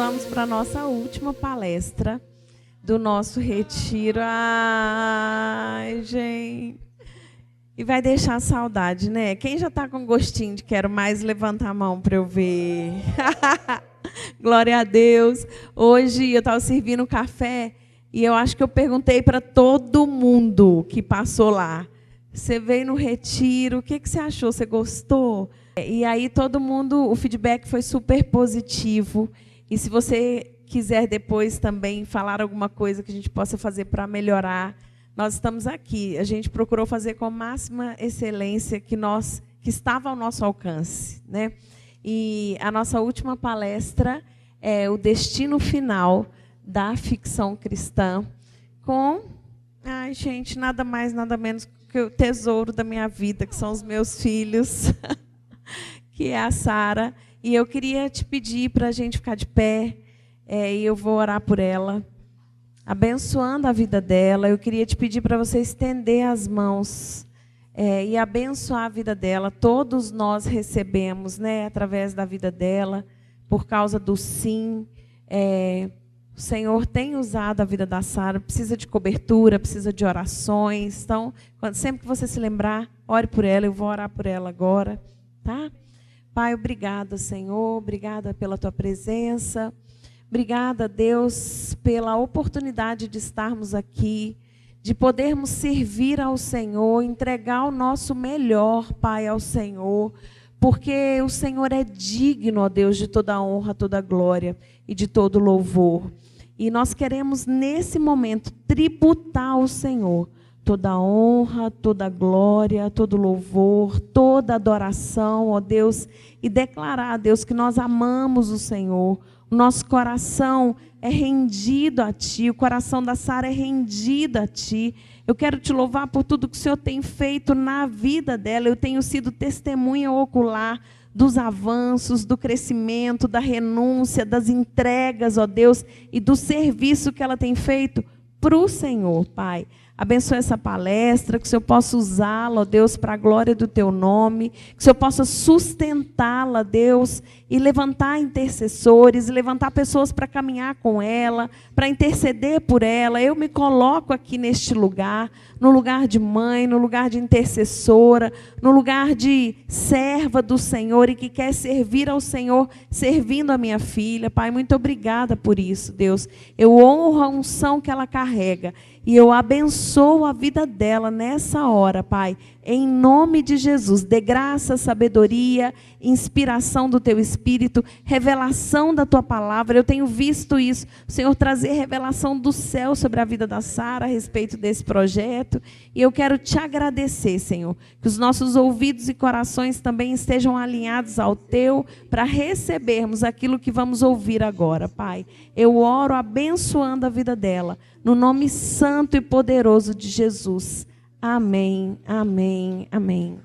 vamos para a nossa última palestra do nosso retiro. Ai, gente. E vai deixar saudade, né? Quem já está com gostinho de quero mais, levanta a mão para eu ver. Glória a Deus. Hoje eu estava servindo café e eu acho que eu perguntei para todo mundo que passou lá. Você veio no retiro, o que você achou? Você gostou? E aí todo mundo, o feedback foi super positivo. E se você quiser depois também falar alguma coisa que a gente possa fazer para melhorar, nós estamos aqui. A gente procurou fazer com a máxima excelência que estava ao nosso alcance, né? E a nossa última palestra é o destino final da ficção cristã, com, ai, gente, nada mais, nada menos que o tesouro da minha vida, que são os meus filhos, que é a Sara. E eu queria te pedir para a gente ficar de pé, e eu vou orar por ela, abençoando a vida dela. Eu queria te pedir para você estender as mãos e abençoar a vida dela. Todos nós recebemos, né, através da vida dela, por causa do sim. O Senhor tem usado a vida da Sara, precisa de cobertura, precisa de orações. Então, sempre que você se lembrar, ore por ela. Eu vou orar por ela agora, tá? Pai, obrigada, Senhor, obrigada pela tua presença. Obrigada, Deus, pela oportunidade de estarmos aqui, de podermos servir ao Senhor, entregar o nosso melhor, Pai, ao Senhor, porque o Senhor é digno, ó Deus, de toda a honra, toda a glória e de todo louvor. E nós queremos, nesse momento, tributar ao Senhor toda a honra, toda a glória, todo louvor, toda adoração, ó Deus, e declarar, Deus, que nós amamos o Senhor. O nosso coração é rendido a Ti, o coração da Sara é rendido a Ti. Eu quero Te louvar por tudo que o Senhor tem feito na vida dela. Eu tenho sido testemunha ocular dos avanços, do crescimento, da renúncia, das entregas, ó Deus, e do serviço que ela tem feito para o Senhor, Pai. Abençoe essa palestra, que o Senhor possa usá-la, ó Deus, para a glória do Teu nome, que o Senhor possa sustentá-la, Deus, e levantar intercessores, e levantar pessoas para caminhar com ela, para interceder por ela. Eu me coloco aqui neste lugar, no lugar de mãe, no lugar de intercessora, no lugar de serva do Senhor e que quer servir ao Senhor, servindo a minha filha. Pai, muito obrigada por isso, Deus. Eu honro a unção que ela carrega e eu abençoo a vida dela nessa hora, Pai. Em nome de Jesus, dê graça, sabedoria, inspiração do Teu Espírito, revelação da Tua palavra. Eu tenho visto isso, o Senhor trazer revelação do céu sobre a vida da Sara a respeito desse projeto. E eu quero Te agradecer, Senhor, que os nossos ouvidos e corações também estejam alinhados ao Teu para recebermos aquilo que vamos ouvir agora, Pai. Eu oro abençoando a vida dela, no nome santo e poderoso de Jesus. Amém, amém, amém.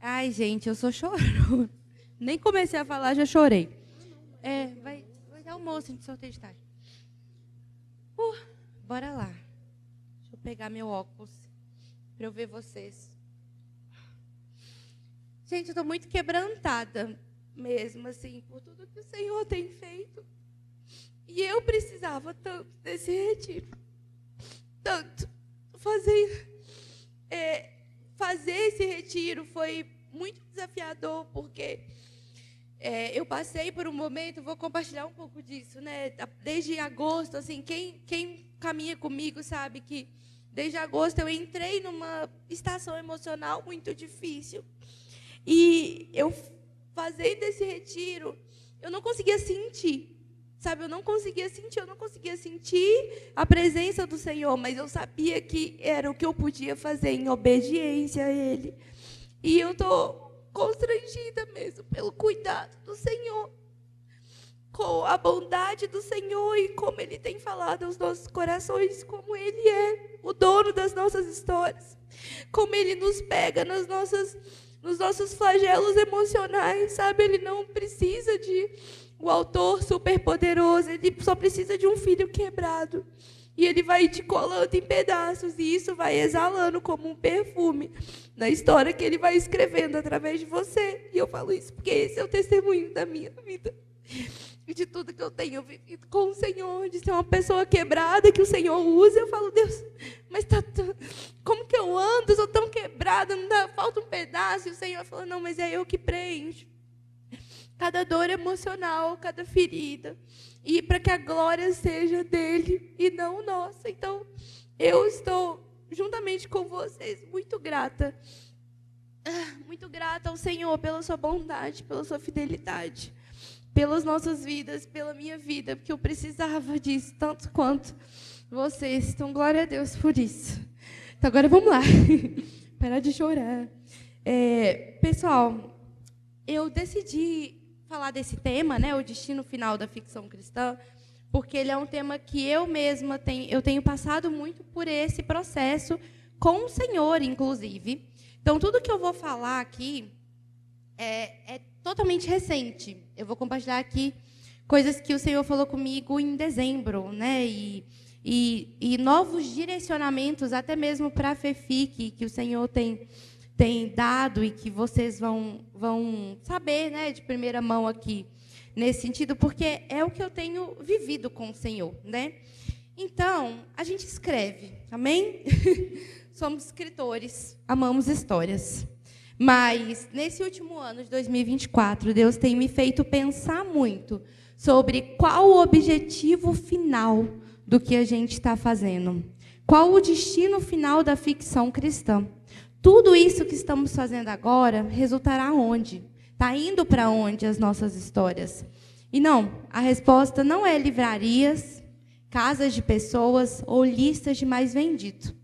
Ai, gente, eu sou chorona. Nem comecei a falar, já chorei. Vai dar almoço de sorteio de tarde. Bora lá. Deixa eu pegar meu óculos para eu ver vocês. Gente, eu estou muito quebrantada mesmo, assim, por tudo que o Senhor tem feito. E eu precisava tanto desse retiro. Tanto. Fazer esse retiro foi muito desafiador, porque eu passei por um momento, vou compartilhar um pouco disso, né? Desde agosto, assim, quem caminha comigo sabe que desde agosto eu entrei numa estação emocional muito difícil. E eu fazendo esse retiro, eu não conseguia sentir, sabe? Eu não conseguia sentir a presença do Senhor, mas eu sabia que era o que eu podia fazer em obediência a Ele. E eu estou constrangida mesmo pelo cuidado do Senhor, com a bondade do Senhor e como Ele tem falado aos nossos corações, como Ele é o dono das nossas histórias, como Ele nos pega nos nossos flagelos emocionais, sabe? Ele não precisa de um autor superpoderoso, ele só precisa de um filho quebrado. E ele vai te colando em pedaços, e isso vai exalando como um perfume na história que ele vai escrevendo através de você. E eu falo isso porque esse é o testemunho da minha vida. E de tudo que eu tenho vivido com o Senhor, de ser uma pessoa quebrada que o Senhor usa. Eu falo, Deus, mas como que eu ando? Eu sou tão quebrada, falta um pedaço. E o Senhor falou, não, mas é eu que preencho cada dor emocional, cada ferida. E para que a glória seja dele e não nossa. Então, eu estou, juntamente com vocês, muito grata ao Senhor pela sua bondade, pela sua fidelidade, pelas nossas vidas, pela minha vida, porque eu precisava disso, tanto quanto vocês. Então, glória a Deus por isso. Então, agora vamos lá. Parar de chorar. Pessoal, eu decidi falar desse tema, né, o destino final da ficção cristã, porque ele é um tema que eu mesma tenho passado muito por esse processo com o Senhor, inclusive. Então, tudo que eu vou falar aqui é totalmente recente. Eu vou compartilhar aqui coisas que o Senhor falou comigo em dezembro, né, e novos direcionamentos, até mesmo para a FEFIC, que o Senhor tem dado e que vocês vão saber, né, de primeira mão aqui, nesse sentido, porque é o que eu tenho vivido com o Senhor, né? Então, a gente escreve, amém? Somos escritores, amamos histórias. Mas, nesse último ano de 2024, Deus tem me feito pensar muito sobre qual o objetivo final do que a gente está fazendo. Qual o destino final da ficção cristã. Tudo isso que estamos fazendo agora resultará onde? Está indo para onde as nossas histórias? E não, a resposta não é livrarias, casas de pessoas ou listas de mais vendido.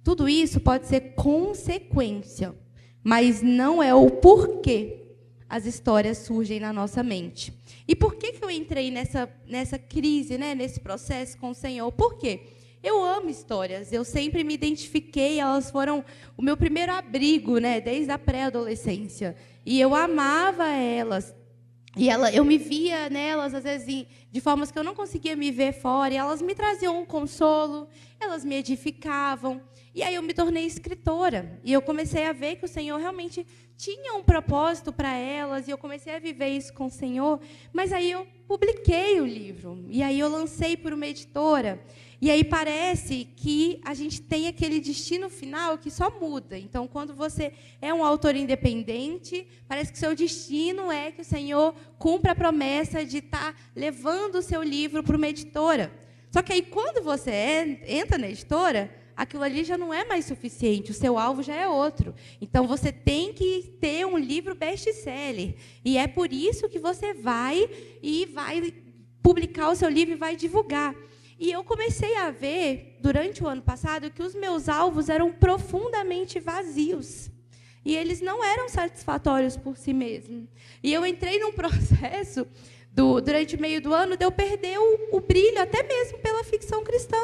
Tudo isso pode ser consequência, mas não é o porquê as histórias surgem na nossa mente. E por que eu entrei nessa crise, né, nesse processo com o Senhor? Por quê? Eu amo histórias, eu sempre me identifiquei, elas foram o meu primeiro abrigo, né, desde a pré-adolescência. E eu amava elas. E eu me via nelas, às vezes, de formas que eu não conseguia me ver fora. E elas me traziam um consolo, elas me edificavam. E aí eu me tornei escritora. E eu comecei a ver que o Senhor realmente tinha um propósito para elas. E eu comecei a viver isso com o Senhor. Mas aí eu publiquei o livro. E aí eu lancei por uma editora. E aí parece que a gente tem aquele destino final que só muda. Então, quando você é um autor independente, parece que seu destino é que o Senhor cumpra a promessa de estar levando o seu livro para uma editora. Só que aí, quando você entra na editora, aquilo ali já não é mais suficiente, o seu alvo já é outro. Então, você tem que ter um livro best-seller. E é por isso que você vai publicar o seu livro e vai divulgar. E eu comecei a ver, durante o ano passado, que os meus alvos eram profundamente vazios. E eles não eram satisfatórios por si mesmos. E eu entrei num processo, durante o meio do ano, de eu perder o brilho, até mesmo pela ficção cristã.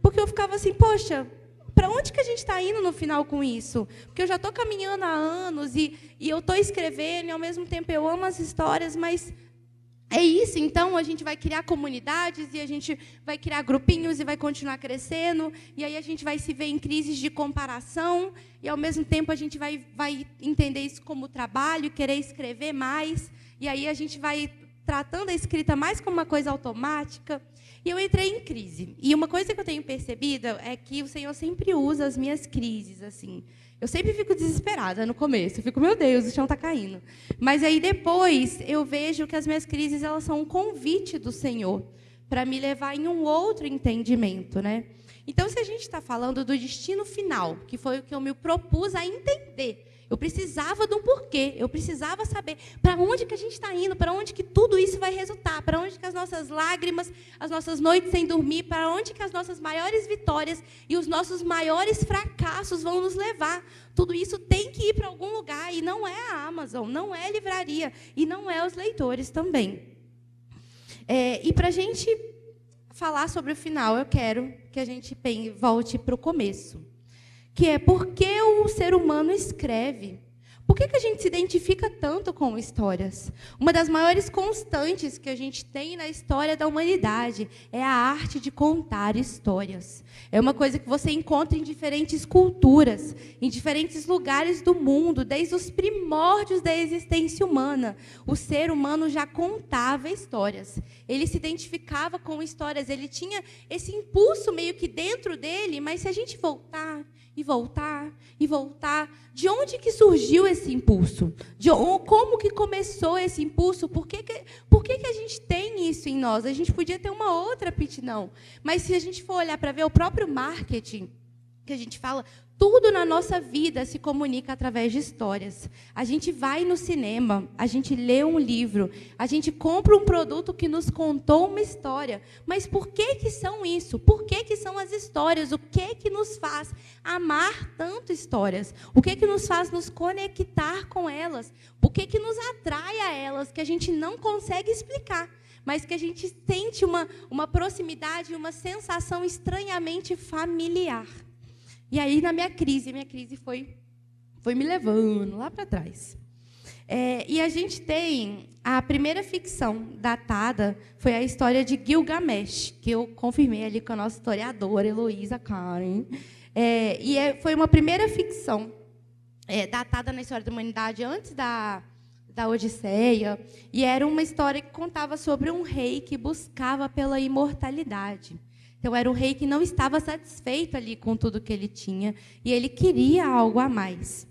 Porque eu ficava assim, poxa, para onde que a gente está indo no final com isso? Porque eu já estou caminhando há anos, e eu estou escrevendo, e ao mesmo tempo eu amo as histórias, mas... é isso, então a gente vai criar comunidades e a gente vai criar grupinhos e vai continuar crescendo, e aí a gente vai se ver em crises de comparação, e ao mesmo tempo a gente vai entender isso como trabalho, querer escrever mais, e aí a gente vai tratando a escrita mais como uma coisa automática. E eu entrei em crise. E uma coisa que eu tenho percebido é que o Senhor sempre usa as minhas crises, assim. Eu sempre fico desesperada no começo. Eu fico, meu Deus, o chão está caindo. Mas aí depois eu vejo que as minhas crises elas são um convite do Senhor para me levar em um outro entendimento, né? Então, se a gente está falando do destino final, que foi o que eu me propus a entender, eu precisava de um porquê, eu precisava saber para onde que a gente está indo, para onde que tudo isso vai resultar, para onde que as nossas lágrimas, as nossas noites sem dormir, para onde que as nossas maiores vitórias e os nossos maiores fracassos vão nos levar. Tudo isso tem que ir para algum lugar, e não é a Amazon, não é a livraria, e não é os leitores também. E para a gente falar sobre o final, eu quero que a gente volte para o começo. Que é por que o ser humano escreve? Por que a gente se identifica tanto com histórias? Uma das maiores constantes que a gente tem na história da humanidade é a arte de contar histórias. É uma coisa que você encontra em diferentes culturas, em diferentes lugares do mundo, desde os primórdios da existência humana. O ser humano já contava histórias. Ele se identificava com histórias, ele tinha esse impulso meio que dentro dele, mas se a gente voltar e voltar e voltar, de onde que surgiu esse impulso? Como que começou esse impulso? Por que a gente tem isso em nós? A gente podia ter uma outra aptidão. Mas se a gente for olhar para ver o próprio marketing, que a gente fala, tudo na nossa vida se comunica através de histórias. A gente vai no cinema, a gente lê um livro, a gente compra um produto que nos contou uma história. Mas por que são isso? Por que são as histórias? O que nos faz amar tanto histórias? O que nos faz nos conectar com elas? O que nos atrai a elas que a gente não consegue explicar, mas que a gente sente uma proximidade, uma sensação estranhamente familiar? E aí, na minha crise foi me levando lá para trás. E a gente tem a primeira ficção datada, foi a história de Gilgamesh, que eu confirmei ali com a nossa historiadora, Heloísa Karen. Foi uma primeira ficção datada na história da humanidade antes da Odisseia, e era uma história que contava sobre um rei que buscava pela imortalidade. Então, era um rei que não estava satisfeito ali com tudo que ele tinha, e ele queria algo a mais.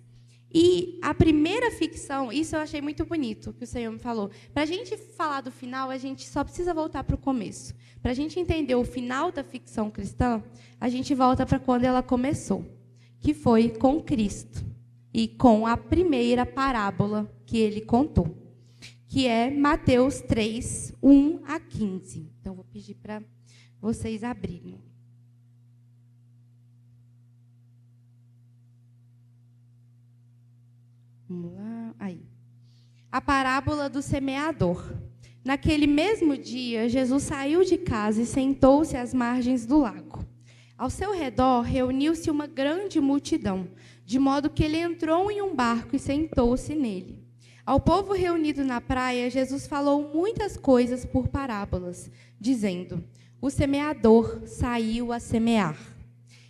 E a primeira ficção, isso eu achei muito bonito, que o Senhor me falou. Para a gente falar do final, a gente só precisa voltar para o começo. Para a gente entender o final da ficção cristã, a gente volta para quando ela começou, que foi com Cristo, e com a primeira parábola que ele contou, que é Mateus 3, 1 a 15. Então, vou pedir para vocês abrirem. Vamos lá. Aí. A parábola do semeador. Naquele mesmo dia, Jesus saiu de casa e sentou-se às margens do lago. Ao seu redor, reuniu-se uma grande multidão, de modo que ele entrou em um barco e sentou-se nele. Ao povo reunido na praia, Jesus falou muitas coisas por parábolas, dizendo: o semeador saiu a semear.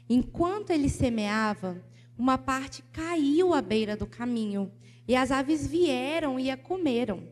Enquanto ele semeava, uma parte caiu à beira do caminho, e as aves vieram e a comeram.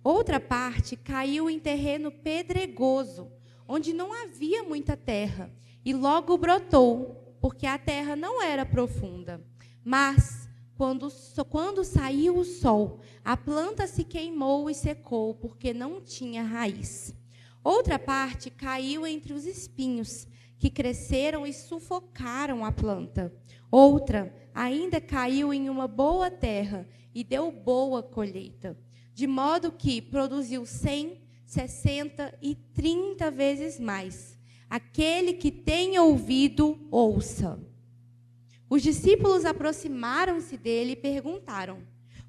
Outra parte caiu em terreno pedregoso, onde não havia muita terra, e logo brotou, porque a terra não era profunda. Mas, quando saiu o sol, a planta se queimou e secou, porque não tinha raiz. Outra parte caiu entre os espinhos, que cresceram e sufocaram a planta. Outra ainda caiu em uma boa terra e deu boa colheita, de modo que produziu 100, 60 e 30 vezes mais. Aquele que tem ouvido, ouça. Os discípulos aproximaram-se dele e perguntaram: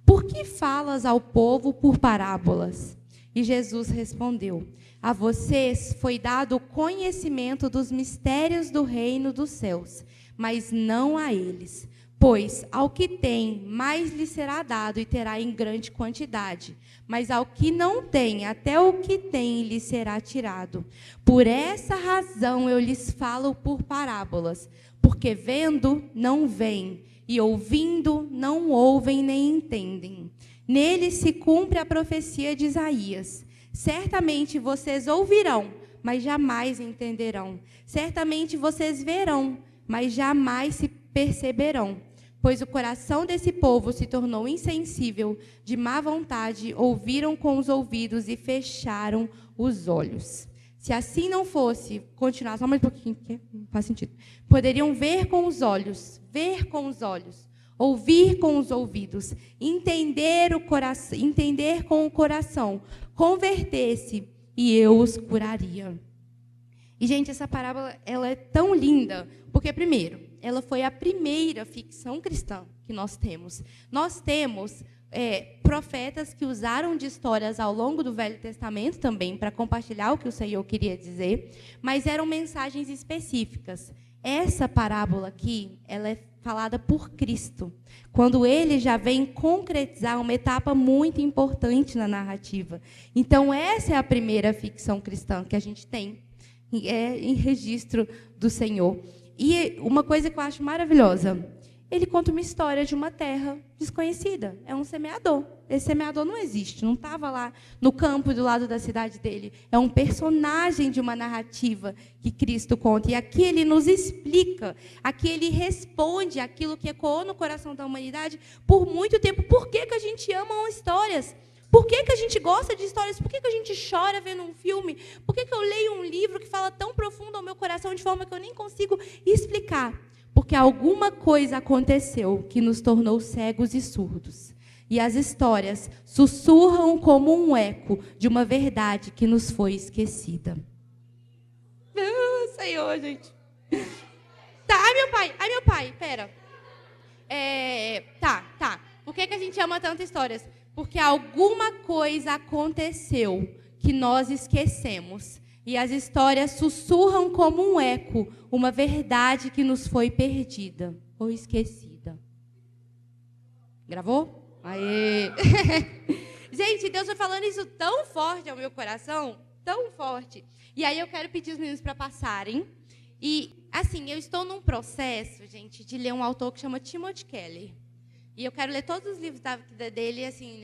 por que falas ao povo por parábolas? E Jesus respondeu: a vocês foi dado o conhecimento dos mistérios do reino dos céus, mas não a eles. Pois ao que tem, mais lhe será dado e terá em grande quantidade. Mas ao que não tem, até o que tem lhe será tirado. Por essa razão eu lhes falo por parábolas, porque vendo, não veem, e ouvindo, não ouvem nem entendem. Nele se cumpre a profecia de Isaías. Certamente vocês ouvirão, mas jamais entenderão. Certamente vocês verão, mas jamais se perceberão. Pois o coração desse povo se tornou insensível, de má vontade, ouviram com os ouvidos e fecharam os olhos. Se assim não fosse, continuar só mais um pouquinho, porque não faz sentido. Poderiam ver com os olhos, ouvir com os ouvidos, entender com o coração, converter-se e eu os curaria. E, gente, essa parábola ela é tão linda, porque, primeiro, ela foi a primeira ficção cristã que nós temos. Nós temos profetas que usaram de histórias ao longo do Velho Testamento também para compartilhar o que o Senhor queria dizer, mas eram mensagens específicas. essa parábola aqui, ela é falada por Cristo, quando ele já vem concretizar uma etapa muito importante na narrativa. Então, essa é a primeira ficção cristã que a gente tem em registro do Senhor. E uma coisa que eu acho maravilhosa, ele conta uma história de uma terra desconhecida. É um semeador. Esse semeador não existe, não estava lá no campo do lado da cidade dele. É um personagem de uma narrativa que Cristo conta. E aqui ele nos explica, aqui ele responde aquilo que ecoou no coração da humanidade por muito tempo. Por que a gente ama histórias? Por que a gente gosta de histórias? Por que a gente chora vendo um filme? Por que eu leio um livro que fala tão profundo ao meu coração de forma que eu nem consigo explicar? Porque alguma coisa aconteceu que nos tornou cegos e surdos. E as histórias sussurram como um eco de uma verdade que nos foi esquecida. Senhor, gente. Tá, ai meu pai, pera. Tá. Por que a gente ama tantas histórias? Porque alguma coisa aconteceu que nós esquecemos. E as histórias sussurram como um eco, uma verdade que nos foi perdida ou esquecida. Gravou? Aê! Gente, Deus foi falando isso tão forte ao meu coração, tão forte. E aí eu quero pedir os meninos para passarem. E, assim, eu estou num processo, gente, de ler um autor que chama Timothy Keller. E eu quero ler todos os livros dele, assim,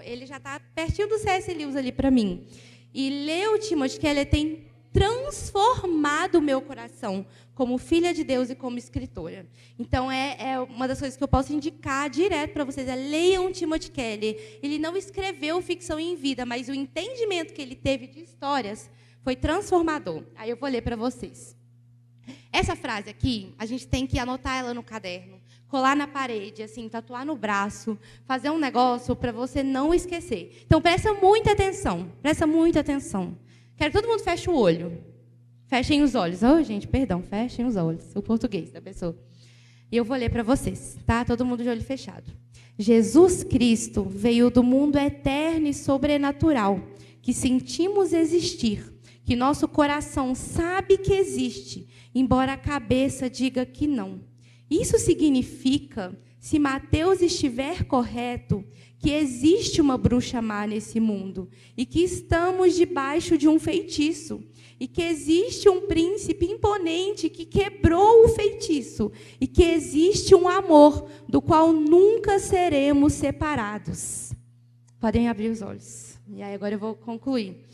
ele já está pertinho do C.S. Lewis ali para mim. E ler o Timothy Keller tem transformado o meu coração como filha de Deus e como escritora. Então, é uma das coisas que eu posso indicar direto para vocês. Leiam Timothy Keller. Ele não escreveu ficção em vida, mas o entendimento que ele teve de histórias foi transformador. Aí eu vou ler para vocês. Essa frase aqui, a gente tem que anotar ela no caderno, colar na parede, assim, tatuar no braço, fazer um negócio para você não esquecer. Então, presta muita atenção. Quero que todo mundo feche o olho. Fechem os olhos. Gente, perdão, fechem os olhos. O português da pessoa. E eu vou ler para vocês, tá? Todo mundo de olho fechado. Jesus Cristo veio do mundo eterno e sobrenatural, que sentimos existir, que nosso coração sabe que existe, embora a cabeça diga que não. Isso significa, se Mateus estiver correto, que existe uma bruxa má nesse mundo e que estamos debaixo de um feitiço e que existe um príncipe imponente que quebrou o feitiço e que existe um amor do qual nunca seremos separados. Podem abrir os olhos. E aí agora eu vou concluir.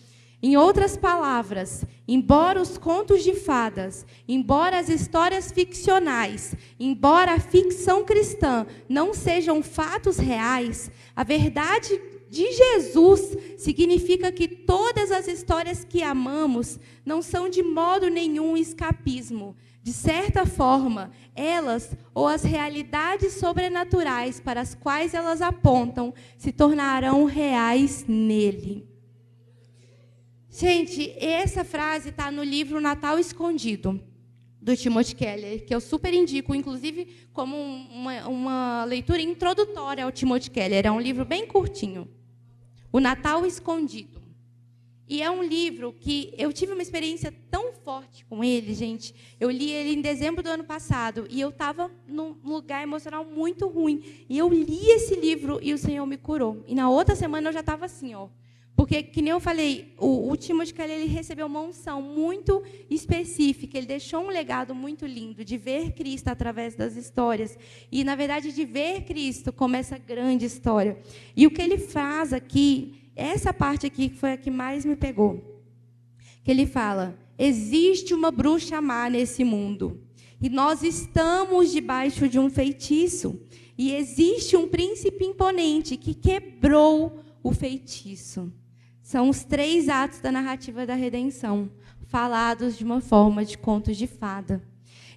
Em outras palavras, embora os contos de fadas, embora as histórias ficcionais, embora a ficção cristã não sejam fatos reais, a verdade de Jesus significa que todas as histórias que amamos não são de modo nenhum escapismo. De certa forma, elas, ou as realidades sobrenaturais para as quais elas apontam, se tornarão reais nele. Gente, essa frase está no livro Natal Escondido, do Timothy Keller, que eu super indico, inclusive, como uma leitura introdutória ao Timothy Keller. É um livro bem curtinho. O Natal Escondido. E é um livro que eu tive uma experiência tão forte com ele, gente. Eu li ele em dezembro do ano passado, e eu estava num lugar emocional muito ruim. E eu li esse livro e o Senhor me curou. E na outra semana eu já estava assim, Porque, que nem eu falei, o Timothy Keller, ele recebeu uma unção muito específica. Ele deixou um legado muito lindo de ver Cristo através das histórias. E, na verdade, de ver Cristo como essa grande história. E o que ele faz aqui, essa parte aqui que foi a que mais me pegou. Que ele fala, existe uma bruxa má nesse mundo. E nós estamos debaixo de um feitiço. E existe um príncipe imponente que quebrou o feitiço. São os 3 atos da narrativa da redenção, falados de uma forma de contos de fada.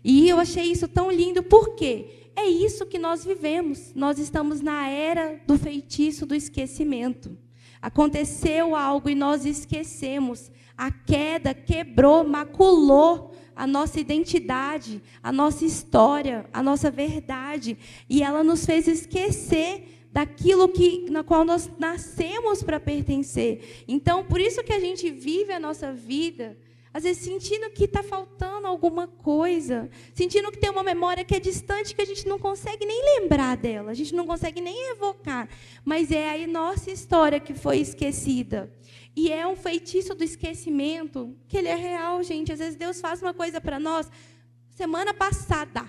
E eu achei isso tão lindo, por quê? É isso que nós vivemos. Nós estamos na era do feitiço do esquecimento. Aconteceu algo e nós esquecemos. A queda quebrou, maculou a nossa identidade, a nossa história, a nossa verdade. E ela nos fez esquecer daquilo na qual nós nascemos para pertencer. Então, por isso que a gente vive a nossa vida, às vezes sentindo que está faltando alguma coisa, sentindo que tem uma memória que é distante, que a gente não consegue nem lembrar dela, a gente não consegue nem evocar, mas é a nossa história que foi esquecida. E é um feitiço do esquecimento, que ele é real, gente. Às vezes Deus faz uma coisa para nós, semana passada,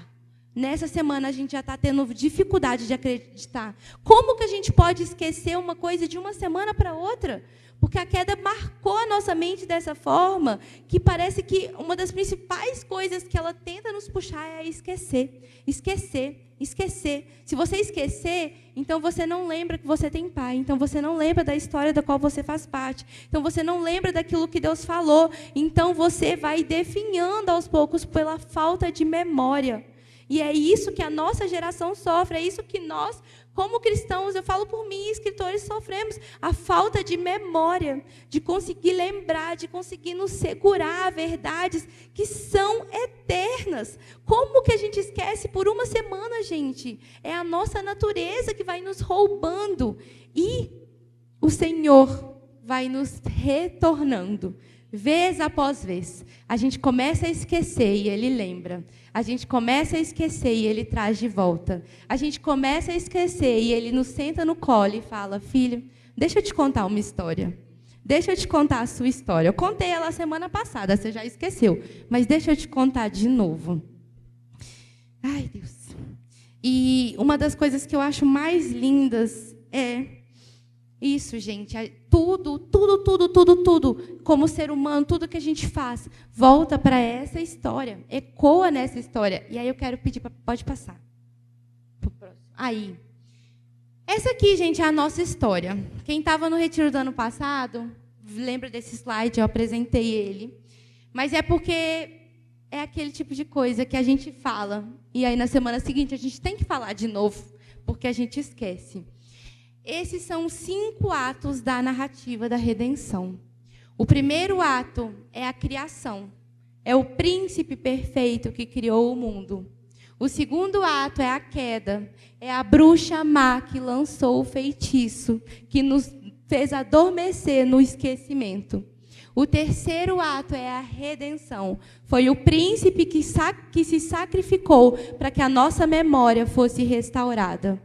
nessa semana a gente já está tendo dificuldade de acreditar. Como que a gente pode esquecer uma coisa de uma semana para outra? Porque a queda marcou a nossa mente dessa forma, que parece que uma das principais coisas que ela tenta nos puxar é esquecer. Esquecer. Esquecer. Se você esquecer, então você não lembra que você tem pai. Então você não lembra da história da qual você faz parte. Então você não lembra daquilo que Deus falou. Então você vai definhando aos poucos pela falta de memória. E é isso que a nossa geração sofre, é isso que nós, como cristãos, eu falo por mim, escritores, sofremos. A falta de memória, de conseguir lembrar, de conseguir nos segurar a verdades que são eternas. Como que a gente esquece por uma semana, gente? É a nossa natureza que vai nos roubando. E o Senhor vai nos retornando. Vez após vez, a gente começa a esquecer e Ele lembra. A gente começa a esquecer e Ele traz de volta. A gente começa a esquecer e Ele nos senta no colo e fala: filho, deixa eu te contar uma história. Deixa eu te contar a sua história. Eu contei ela semana passada, você já esqueceu. Mas deixa eu te contar de novo. Ai, Deus. E uma das coisas que eu acho mais lindas é isso, gente. Tudo, como ser humano, tudo que a gente faz, volta para essa história, ecoa nessa história. E aí eu quero pedir, pode passar. Aí. Essa aqui, gente, é a nossa história. Quem estava no retiro do ano passado, lembra desse slide, eu apresentei ele. Mas é porque é aquele tipo de coisa que a gente fala, e aí na semana seguinte a gente tem que falar de novo, porque a gente esquece. Esses são os 5 atos da narrativa da redenção. O primeiro ato é a criação. É o príncipe perfeito que criou o mundo. O segundo ato é a queda. É a bruxa má que lançou o feitiço, que nos fez adormecer no esquecimento. O terceiro ato é a redenção. Foi o príncipe que se sacrificou para que a nossa memória fosse restaurada.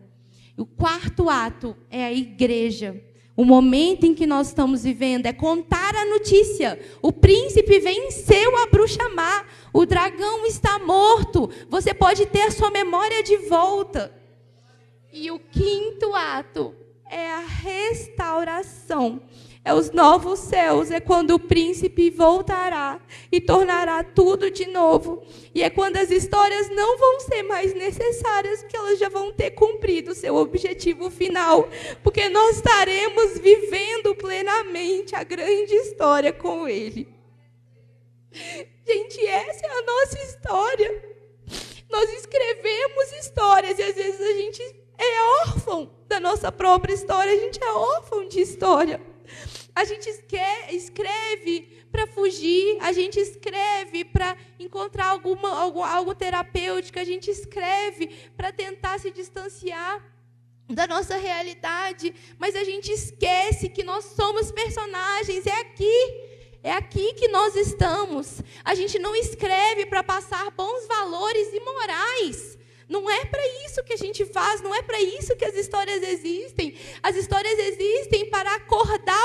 O quarto ato é a igreja. O momento em que nós estamos vivendo é contar a notícia. O príncipe venceu a bruxa má. O dragão está morto. Você pode ter a sua memória de volta. E o quinto ato é a restauração. É os novos céus, é quando o príncipe voltará e tornará tudo de novo. E é quando as histórias não vão ser mais necessárias, porque elas já vão ter cumprido o seu objetivo final. Porque nós estaremos vivendo plenamente a grande história com Ele. Gente, essa é a nossa história. Nós escrevemos histórias e às vezes a gente é órfão da nossa própria história, a gente é órfão de história. A gente escreve para fugir, a gente escreve para encontrar algo terapêutico, a gente escreve para tentar se distanciar da nossa realidade, mas a gente esquece que nós somos personagens, é aqui que nós estamos. A gente não escreve para passar bons valores e morais. Não é para isso que a gente faz, não é para isso que as histórias existem. As histórias existem para acordar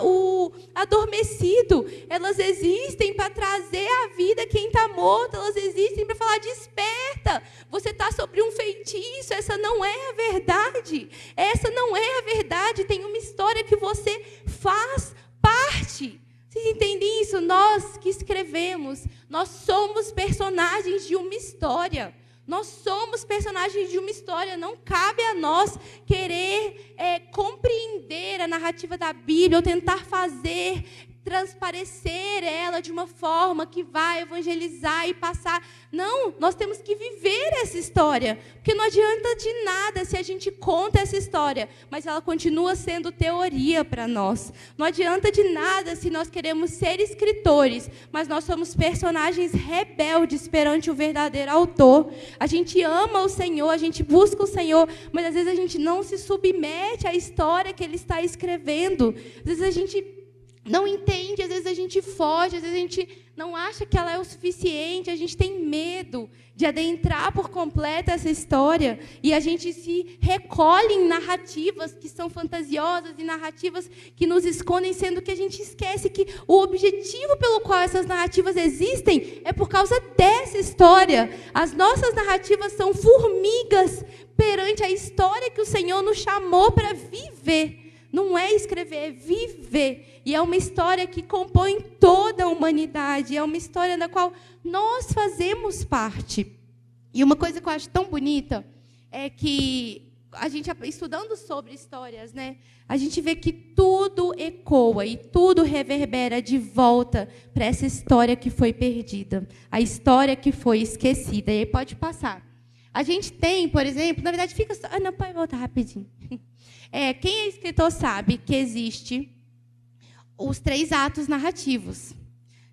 o adormecido. Elas existem para trazer à vida quem está morto. Elas existem para falar: desperta, você está sobre um feitiço, essa não é a verdade. Essa não é a verdade, tem uma história que você faz parte. Vocês entendem isso? Nós que escrevemos, nós somos personagens de uma história. Nós somos personagens de uma história, não cabe a nós querer compreender a narrativa da Bíblia ou tentar fazer transparecer ela de uma forma que vai evangelizar e passar. Não, nós temos que viver essa história, porque não adianta de nada se a gente conta essa história, mas ela continua sendo teoria para nós. Não adianta de nada se nós queremos ser escritores, mas nós somos personagens rebeldes perante o verdadeiro autor. A gente ama o Senhor, a gente busca o Senhor, mas às vezes a gente não se submete à história que Ele está escrevendo. Às vezes a gente não entende, às vezes a gente foge, às vezes a gente não acha que ela é o suficiente, a gente tem medo de adentrar por completo essa história e a gente se recolhe em narrativas que são fantasiosas e narrativas que nos escondem, sendo que a gente esquece que o objetivo pelo qual essas narrativas existem é por causa dessa história. As nossas narrativas são formigas perante a história que o Senhor nos chamou para viver. Não é escrever, é viver. E é uma história que compõe toda a humanidade. É uma história da qual nós fazemos parte. E uma coisa que eu acho tão bonita é que a gente, estudando sobre histórias, né, a gente vê que tudo ecoa e tudo reverbera de volta para essa história que foi perdida. A história que foi esquecida. E aí pode passar. A gente tem, por exemplo, na verdade, fica só... não, pode voltar rapidinho. Quem é escritor sabe que existe os 3 atos narrativos.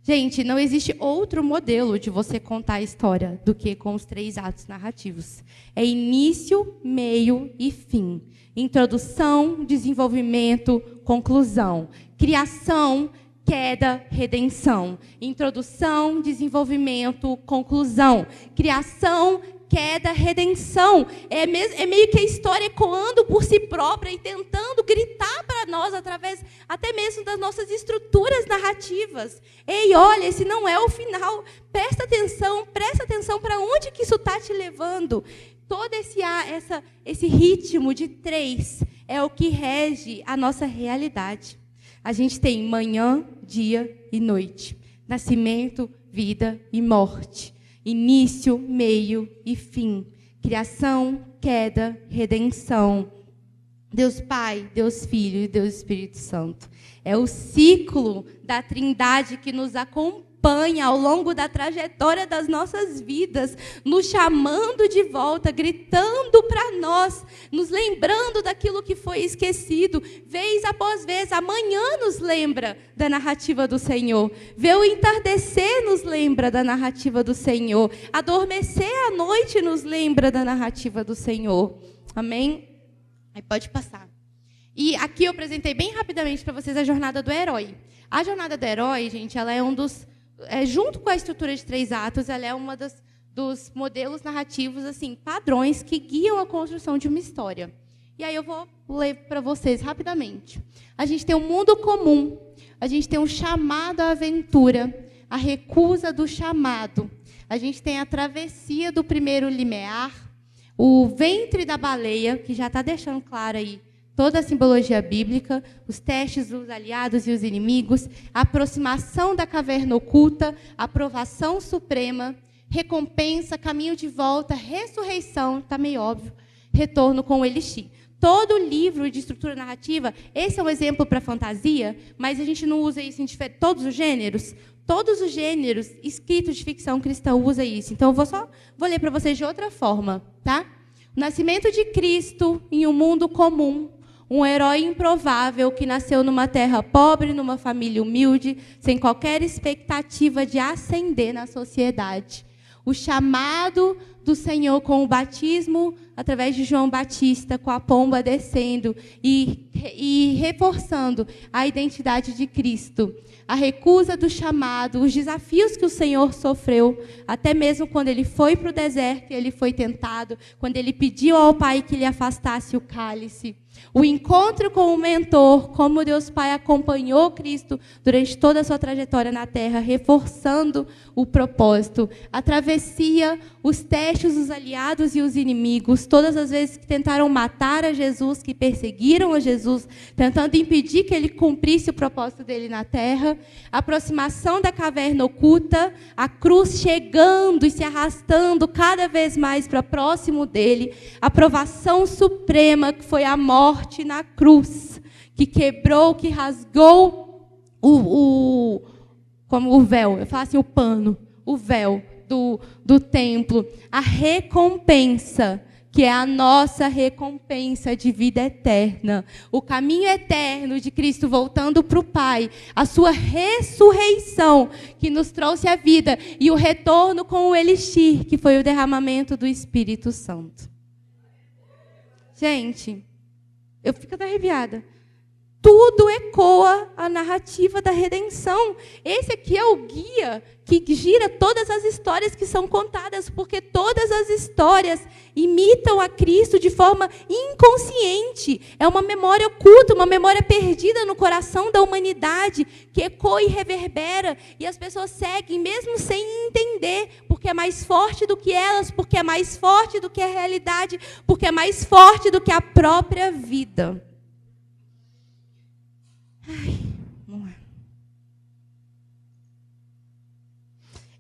Gente, não existe outro modelo de você contar a história do que com os 3 atos narrativos. É início, meio e fim. Introdução, desenvolvimento, conclusão. Criação, queda, redenção. Introdução, desenvolvimento, conclusão. Criação, queda, redenção. É meio que a história ecoando por si própria e tentando gritar para nós, através até mesmo das nossas estruturas narrativas. Ei, olha, esse não é o final. Presta atenção para onde que isso está te levando. Todo esse ritmo de 3 é o que rege a nossa realidade. A gente tem manhã, dia e noite. Nascimento, vida e morte. Início, meio e fim. Criação, queda, redenção. Deus Pai, Deus Filho e Deus Espírito Santo. É o ciclo da Trindade que nos acompanha ao longo da trajetória das nossas vidas, nos chamando de volta, gritando para nós, nos lembrando daquilo que foi esquecido. Vez após vez, amanhã nos lembra da narrativa do Senhor. Ver o entardecer nos lembra da narrativa do Senhor. Adormecer à noite nos lembra da narrativa do Senhor. Amém? Aí pode passar. E aqui eu apresentei bem rapidamente para vocês a jornada do herói. A jornada do herói, gente, ela é um dos... junto com a estrutura de 3 atos, ela é uma dos modelos narrativos, assim, padrões que guiam a construção de uma história. E aí eu vou ler para vocês rapidamente. A gente tem um mundo comum, a gente tem um chamado à aventura, a recusa do chamado, a gente tem a travessia do primeiro limiar, o ventre da baleia, que já está deixando claro aí toda a simbologia bíblica, os testes dos aliados e os inimigos, a aproximação da caverna oculta, a aprovação suprema, recompensa, caminho de volta, ressurreição, está meio óbvio, retorno com o elixir. Todo livro de estrutura narrativa, esse é um exemplo para fantasia, mas a gente não usa isso em todos os gêneros. Todos os gêneros escritos de ficção cristã usam isso. Então, eu vou ler para vocês de outra forma. Tá? O nascimento de Cristo em um mundo comum. Um herói improvável que nasceu numa terra pobre, numa família humilde, sem qualquer expectativa de ascender na sociedade. O chamado do Senhor com o batismo, através de João Batista, com a pomba descendo e reforçando a identidade de Cristo. A recusa do chamado, os desafios que o Senhor sofreu, até mesmo quando ele foi para o deserto e ele foi tentado, quando ele pediu ao Pai que lhe afastasse o cálice. O encontro com o mentor, como Deus Pai acompanhou Cristo durante toda a sua trajetória na terra, reforçando o propósito. A travessia, os testes dos aliados e os inimigos, todas as vezes que tentaram matar a Jesus, que perseguiram a Jesus, tentando impedir que ele cumprisse o propósito dele na terra. A aproximação da caverna oculta, a cruz chegando e se arrastando cada vez mais para próximo dele. A provação suprema, que foi a morte na cruz, que quebrou, que rasgou como o véu, eu falo assim, o pano, o véu do templo. A recompensa, que é a nossa recompensa de vida eterna. O caminho eterno de Cristo voltando para o Pai. A sua ressurreição, que nos trouxe a vida. E o retorno com o elixir, que foi o derramamento do Espírito Santo. Gente, eu fico até arrepiada. tudo ecoa a narrativa da redenção. Esse aqui é o guia que gira todas as histórias que são contadas, porque todas as histórias imitam a Cristo de forma inconsciente. É uma memória oculta, uma memória perdida no coração da humanidade, que ecoa e reverbera, e as pessoas seguem, mesmo sem entender, porque é mais forte do que elas, porque é mais forte do que a realidade, porque é mais forte do que a própria vida. Ai, vamos lá.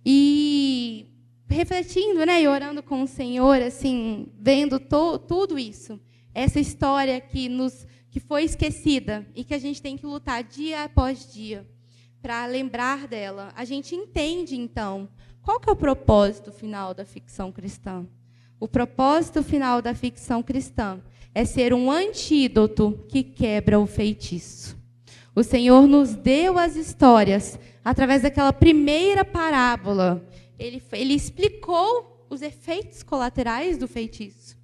E refletindo, né, e orando com o Senhor, assim, vendo tudo isso, essa história que foi esquecida e que a gente tem que lutar dia após dia para lembrar dela, a gente entende, então, qual que é o propósito final da ficção cristã? O propósito final da ficção cristã é ser um antídoto que quebra o feitiço. O Senhor nos deu as histórias através daquela primeira parábola. Ele explicou os efeitos colaterais do feitiço.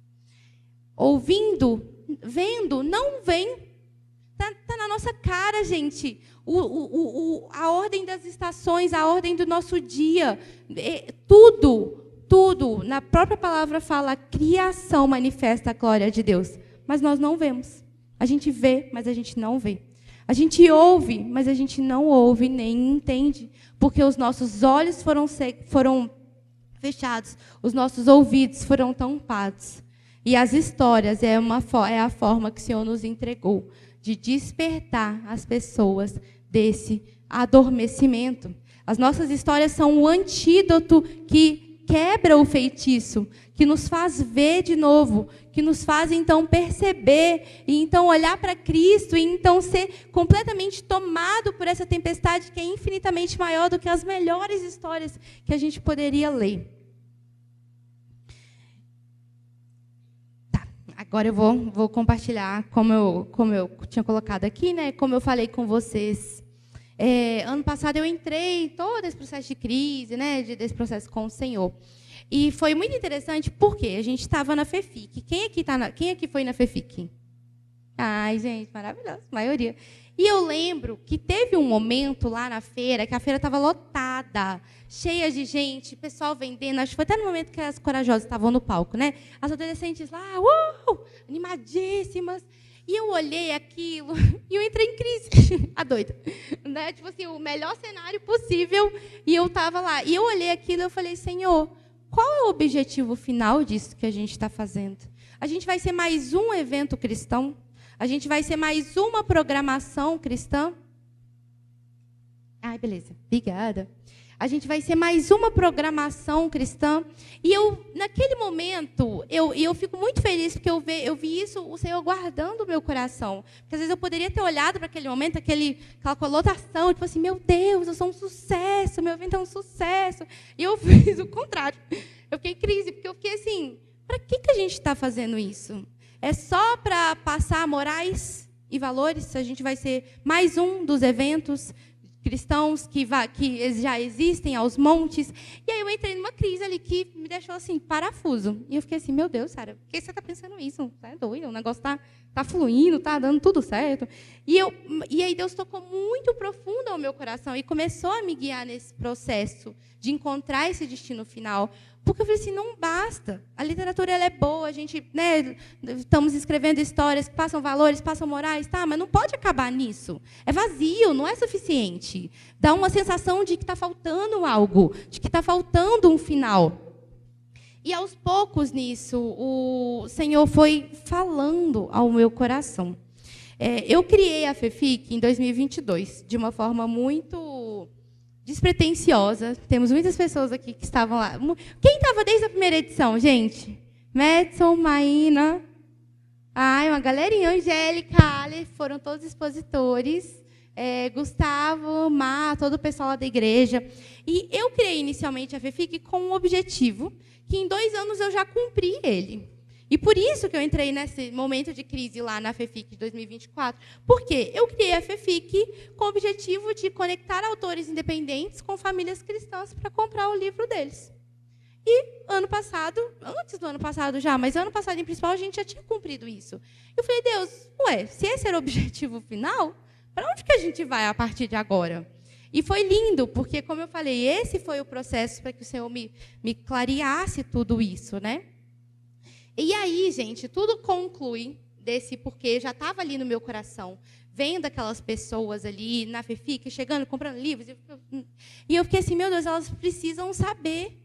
Ouvindo, vendo, não vem. Está na nossa cara, gente. A ordem das estações, a ordem do nosso dia. Tudo. Na própria palavra fala, a criação manifesta a glória de Deus. Mas nós não vemos. A gente vê, mas a gente não vê. A gente ouve, mas a gente não ouve nem entende, porque os nossos olhos foram fechados, os nossos ouvidos foram tampados. E as histórias é a forma que o Senhor nos entregou de despertar as pessoas desse adormecimento. As nossas histórias são o antídoto que quebra o feitiço, que nos faz ver de novo, que nos faz, então, perceber, e então olhar para Cristo, e então ser completamente tomado por essa tempestade que é infinitamente maior do que as melhores histórias que a gente poderia ler. Tá, agora eu vou compartilhar, como eu tinha colocado aqui, né, como eu falei com vocês. Ano passado eu entrei em todo esse processo de crise, né, desse processo com o Senhor. E foi muito interessante porque a gente estava na FEFIC. Quem aqui foi na FEFIC? Ai, gente, maravilhoso, maioria. E eu lembro que teve um momento lá na feira, que a feira estava lotada, cheia de gente, pessoal vendendo. Acho que foi até no momento que as corajosas estavam no palco, né? As adolescentes lá, animadíssimas. E eu olhei aquilo e eu entrei em crise, a doida. Né? Tipo assim, o melhor cenário possível, e eu estava lá. E eu olhei aquilo e eu falei, Senhor, qual é o objetivo final disso que a gente está fazendo? A gente vai ser mais um evento cristão? A gente vai ser mais uma programação cristã? Ai, beleza. Obrigada. A gente vai ser mais uma programação cristã. E naquele momento, eu fico muito feliz, porque eu vi isso, o Senhor guardando o meu coração. Porque, às vezes, eu poderia ter olhado para aquele momento, aquela colotação, tipo assim, meu Deus, eu sou um sucesso, meu evento é um sucesso. E eu fiz o contrário. Eu fiquei em crise, porque eu fiquei assim, para que a gente está fazendo isso? É só para passar morais e valores? A gente vai ser mais um dos eventos cristãos que já existem aos montes. E aí eu entrei numa crise ali que me deixou assim, parafuso. E eu fiquei assim, meu Deus, Sara, por que você está pensando isso? Você é doido, o negócio está fluindo, está dando tudo certo. E aí Deus tocou muito profundo ao meu coração e começou a me guiar nesse processo de encontrar esse destino final. Porque eu falei assim, não basta. A literatura ela é boa, a gente, né, estamos escrevendo histórias que passam valores, passam morais, tá, mas não pode acabar nisso. É vazio, não é suficiente. Dá uma sensação de que está faltando algo, de que está faltando um final. E, aos poucos, nisso, o Senhor foi falando ao meu coração. Eu criei a FEFIC em 2022, de uma forma muito despretensiosa. Temos muitas pessoas aqui que estavam lá. Quem estava desde a primeira edição, gente? Madison, Maína, uma galerinha, Angélica, Ale, foram todos expositores. Gustavo, Má, todo o pessoal lá da igreja. E eu criei inicialmente a FEFIC com um objetivo, que em 2 anos eu já cumpri ele. E por isso que eu entrei nesse momento de crise lá na FEFIC de 2024. Porque eu criei a FEFIC com o objetivo de conectar autores independentes com famílias cristãs para comprar o livro deles. E ano passado, antes do ano passado já, mas ano passado em principal a gente já tinha cumprido isso. Eu falei, Deus, se esse era o objetivo final, para onde que a gente vai a partir de agora? E foi lindo, porque, como eu falei, esse foi o processo para que o Senhor me clareasse tudo isso, né? E aí, gente, tudo conclui desse porque já estava ali no meu coração, vendo aquelas pessoas ali na FEFIC, chegando, comprando livros. E eu fiquei assim, meu Deus, elas precisam saber.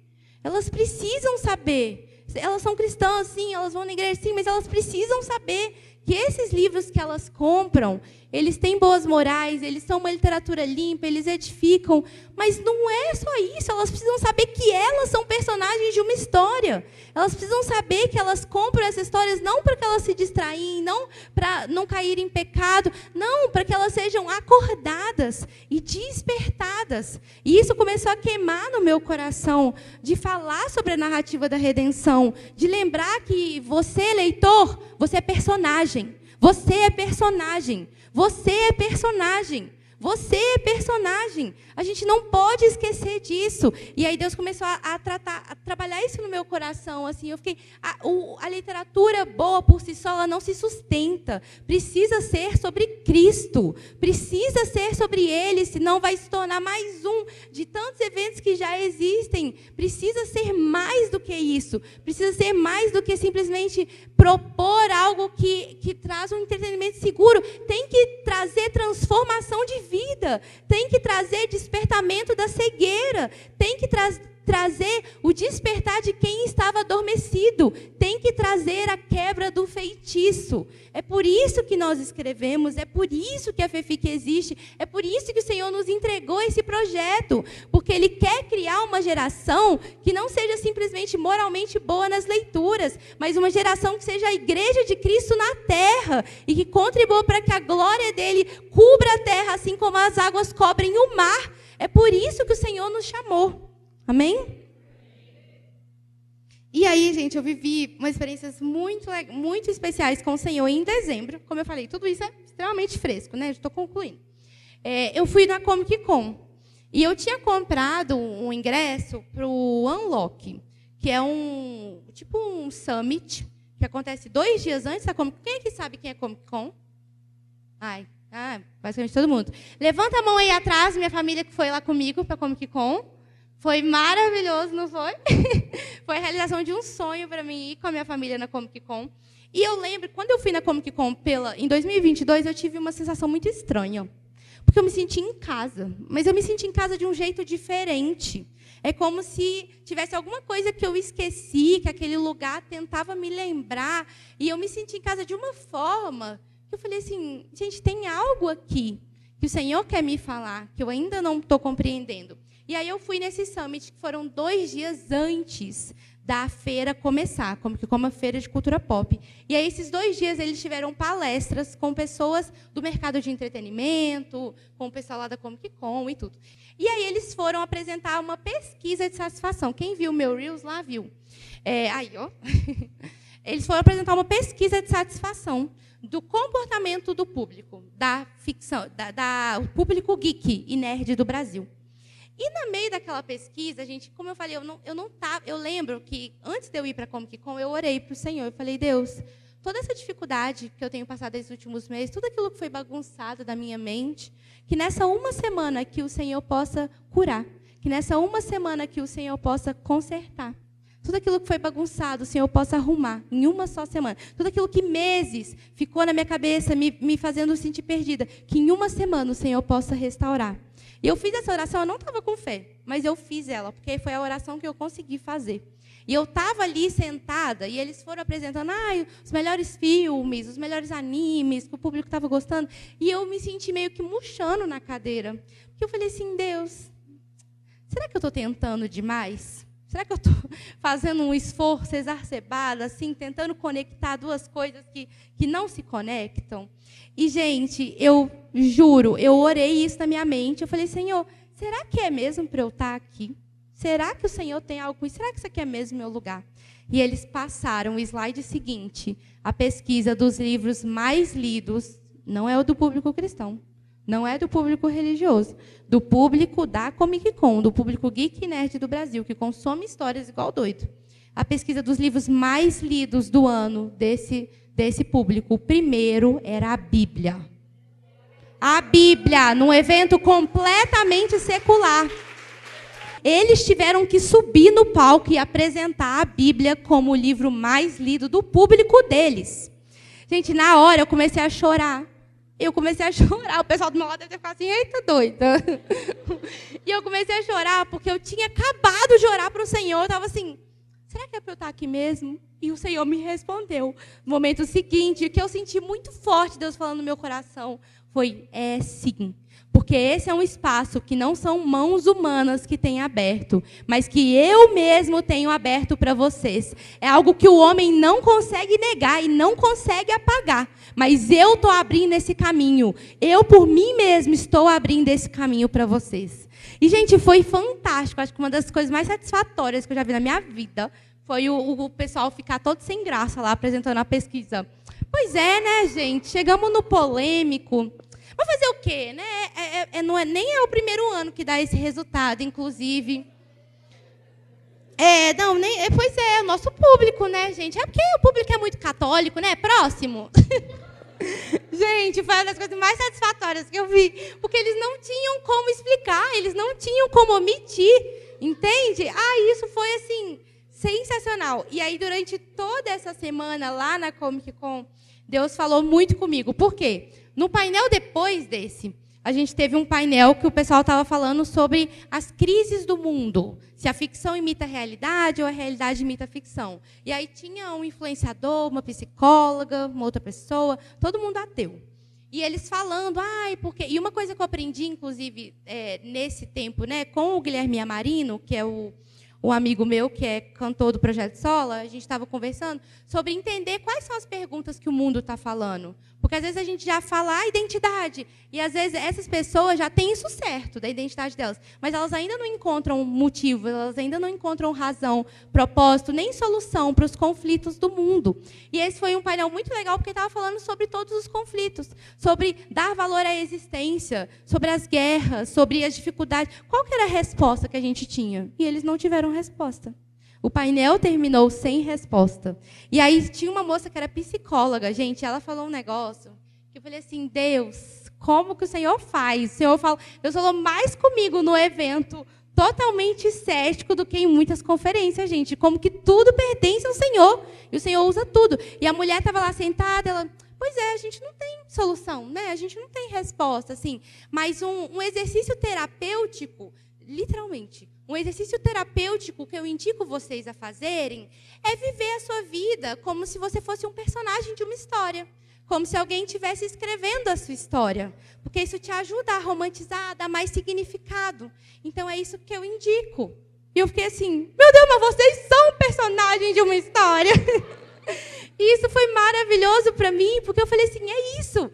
Elas precisam saber. Elas são cristãs, sim, elas vão na igreja, sim, mas elas precisam saber que esses livros que elas compram, eles têm boas morais, eles são uma literatura limpa, eles edificam, mas não é só isso, elas precisam saber que elas são personagens de uma história. Elas precisam saber que elas compram essas histórias não para que elas se distraem, não para não caírem em pecado, não, para que elas sejam acordadas e despertadas. E isso começou a queimar no meu coração, de falar sobre a narrativa da redenção, de lembrar que você, leitor, você é personagem. Você é personagem. Você é personagem. Você é personagem. A gente não pode esquecer disso. E aí Deus começou a trabalhar isso no meu coração. Assim, eu fiquei, a literatura boa por si só, ela não se sustenta. Precisa ser sobre Cristo. Precisa ser sobre Ele, senão vai se tornar mais um de tantos eventos que já existem. Precisa ser mais do que isso. Precisa ser mais do que simplesmente propor algo que traz um entretenimento seguro. Tem que trazer transformação de vida. Tem que trazer despertamento da cegueira. Tem que trazer o despertar de quem estava adormecido. Tem que trazer a quebra do feitiço. É por isso que nós escrevemos, é por isso que a FEFIC existe, é por isso que o Senhor nos entregou esse projeto, porque Ele quer criar uma geração que não seja simplesmente moralmente boa nas leituras, mas uma geração que seja a igreja de Cristo na terra e que contribua para que a glória dEle cubra a terra, assim como as águas cobrem o mar. É por isso que o Senhor nos chamou. Amém? E aí, gente, eu vivi umas experiências muito especiais com o Senhor em dezembro. Como eu falei, tudo isso é extremamente fresco, né? Estou concluindo. Eu fui na Comic Con. E eu tinha comprado um ingresso para o Unlock, que é um summit, que acontece 2 dias antes da Comic Con. Quem aqui sabe quem é Comic Con? Basicamente todo mundo. Levanta a mão aí atrás, minha família que foi lá comigo para a Comic Con. Foi maravilhoso, não foi? Foi a realização de um sonho para mim ir com a minha família na Comic Con. E eu lembro, quando eu fui na Comic Con em 2022, eu tive uma sensação muito estranha. Porque eu me senti em casa. Mas eu me senti em casa de um jeito diferente. É como se tivesse alguma coisa que eu esqueci, que aquele lugar tentava me lembrar. E eu me senti em casa de uma forma que eu falei assim, gente, tem algo aqui que o Senhor quer me falar, que eu ainda não estou compreendendo. E aí eu fui nesse summit, que foram 2 dias antes da feira começar, como uma feira de cultura pop. E aí, esses 2 dias, eles tiveram palestras com pessoas do mercado de entretenimento, com o pessoal lá da Comic Con e tudo. E aí, eles foram apresentar uma pesquisa de satisfação. Quem viu o meu Reels lá, viu. Eles foram apresentar uma pesquisa de satisfação do comportamento do público, da ficção, o público geek e nerd do Brasil. E, no meio daquela pesquisa, gente, como eu falei, eu lembro que, antes de eu ir para a Comic Con, eu orei para o Senhor. Eu falei, Deus, toda essa dificuldade que eu tenho passado esses últimos meses, tudo aquilo que foi bagunçado da minha mente, que nessa uma semana que o Senhor possa curar, que nessa uma semana que o Senhor possa consertar. Tudo aquilo que foi bagunçado, o Senhor possa arrumar em uma só semana. Tudo aquilo que meses ficou na minha cabeça, me fazendo sentir perdida, que em uma semana o Senhor possa restaurar. E eu fiz essa oração, eu não estava com fé, mas eu fiz ela, porque foi a oração que eu consegui fazer. E eu estava ali sentada, e eles foram apresentando os melhores filmes, os melhores animes, que o público estava gostando, e eu me senti meio que murchando na cadeira. Porque eu falei assim, Deus, será que eu estou tentando demais? Será que eu estou fazendo um esforço exacerbado, assim, tentando conectar 2 coisas que não se conectam? E, gente, eu juro, eu orei isso na minha mente. Eu falei, Senhor, será que é mesmo para eu estar aqui? Será que o Senhor tem algo com isso? Será que isso aqui é mesmo meu lugar? E eles passaram o slide seguinte, a pesquisa dos livros mais lidos, não é o do público cristão, não é do público religioso, do público da Comic Con, do público geek e nerd do Brasil, que consome histórias igual doido. a pesquisa dos livros mais lidos do ano desse público. O primeiro era a Bíblia. A Bíblia, num evento completamente secular. Eles tiveram que subir no palco e apresentar a Bíblia como o livro mais lido do público deles. Gente, na hora eu comecei a chorar. O pessoal do meu lado deve ter ficado assim, eita, doida. E eu comecei a chorar porque eu tinha acabado de orar para o Senhor. Eu estava assim, será que é para eu estar aqui mesmo? E o Senhor me respondeu. No momento seguinte, o que eu senti muito forte, Deus falando no meu coração, foi, sim. Porque esse é um espaço que não são mãos humanas que têm aberto, mas que eu mesmo tenho aberto para vocês. É algo que o homem não consegue negar e não consegue apagar. Mas eu estou abrindo esse caminho. Eu, por mim mesmo, estou abrindo esse caminho para vocês. E, gente, foi fantástico. Acho que uma das coisas mais satisfatórias que eu já vi na minha vida foi o pessoal ficar todo sem graça lá apresentando a pesquisa. Pois é, né, gente? Chegamos no polêmico. Mas fazer o quê? Né? Nem é o primeiro ano que dá esse resultado, inclusive. Pois é, o nosso público, né, gente? É porque o público é muito católico, né? Próximo. Gente, foi uma das coisas mais satisfatórias que eu vi. Porque eles não tinham como explicar, eles não tinham como omitir. Entende? Isso foi, assim, sensacional. E aí, durante toda essa semana, lá na Comic Con, Deus falou muito comigo. Por quê? No painel depois desse, a gente teve um painel que o pessoal estava falando sobre as crises do mundo. Se a ficção imita a realidade ou a realidade imita a ficção. E aí tinha um influenciador, uma psicóloga, uma outra pessoa, todo mundo ateu. E eles falando, porque... E uma coisa que eu aprendi, inclusive, nesse tempo, né, com o Guilherme Amarino, que é o amigo meu, que é cantor do Projeto Sola, a gente estava conversando sobre entender quais são as perguntas que o mundo está falando. Porque, às vezes, a gente já fala a identidade. E, às vezes, essas pessoas já têm isso certo, da identidade delas. Mas elas ainda não encontram motivo, elas ainda não encontram razão, propósito, nem solução para os conflitos do mundo. E esse foi um painel muito legal, porque estava falando sobre todos os conflitos. Sobre dar valor à existência, sobre as guerras, sobre as dificuldades. Qual que era a resposta que a gente tinha? E eles não tiveram resposta. O painel terminou sem resposta. E aí tinha uma moça que era psicóloga, gente, ela falou um negócio que eu falei assim, Deus, como que o Senhor faz? Deus falou mais comigo no evento, totalmente cético do que em muitas conferências, gente. Como que tudo pertence ao Senhor. E o Senhor usa tudo. E a mulher estava lá sentada, ela... Pois é, a gente não tem solução, né? A gente não tem resposta, assim. Mas um exercício terapêutico, literalmente, um exercício terapêutico que eu indico vocês a fazerem é viver a sua vida como se você fosse um personagem de uma história. Como se alguém estivesse escrevendo a sua história. Porque isso te ajuda a romantizar, a dar mais significado. Então, é isso que eu indico. E eu fiquei assim, meu Deus, mas vocês são personagens de uma história. E isso foi maravilhoso para mim, porque eu falei assim, é isso.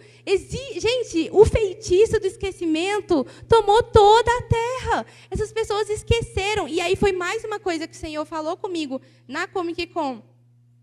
Gente, o feitiço do esquecimento tomou toda a terra. Essas pessoas esqueceram. E aí foi mais uma coisa que o Senhor falou comigo na Comic Con.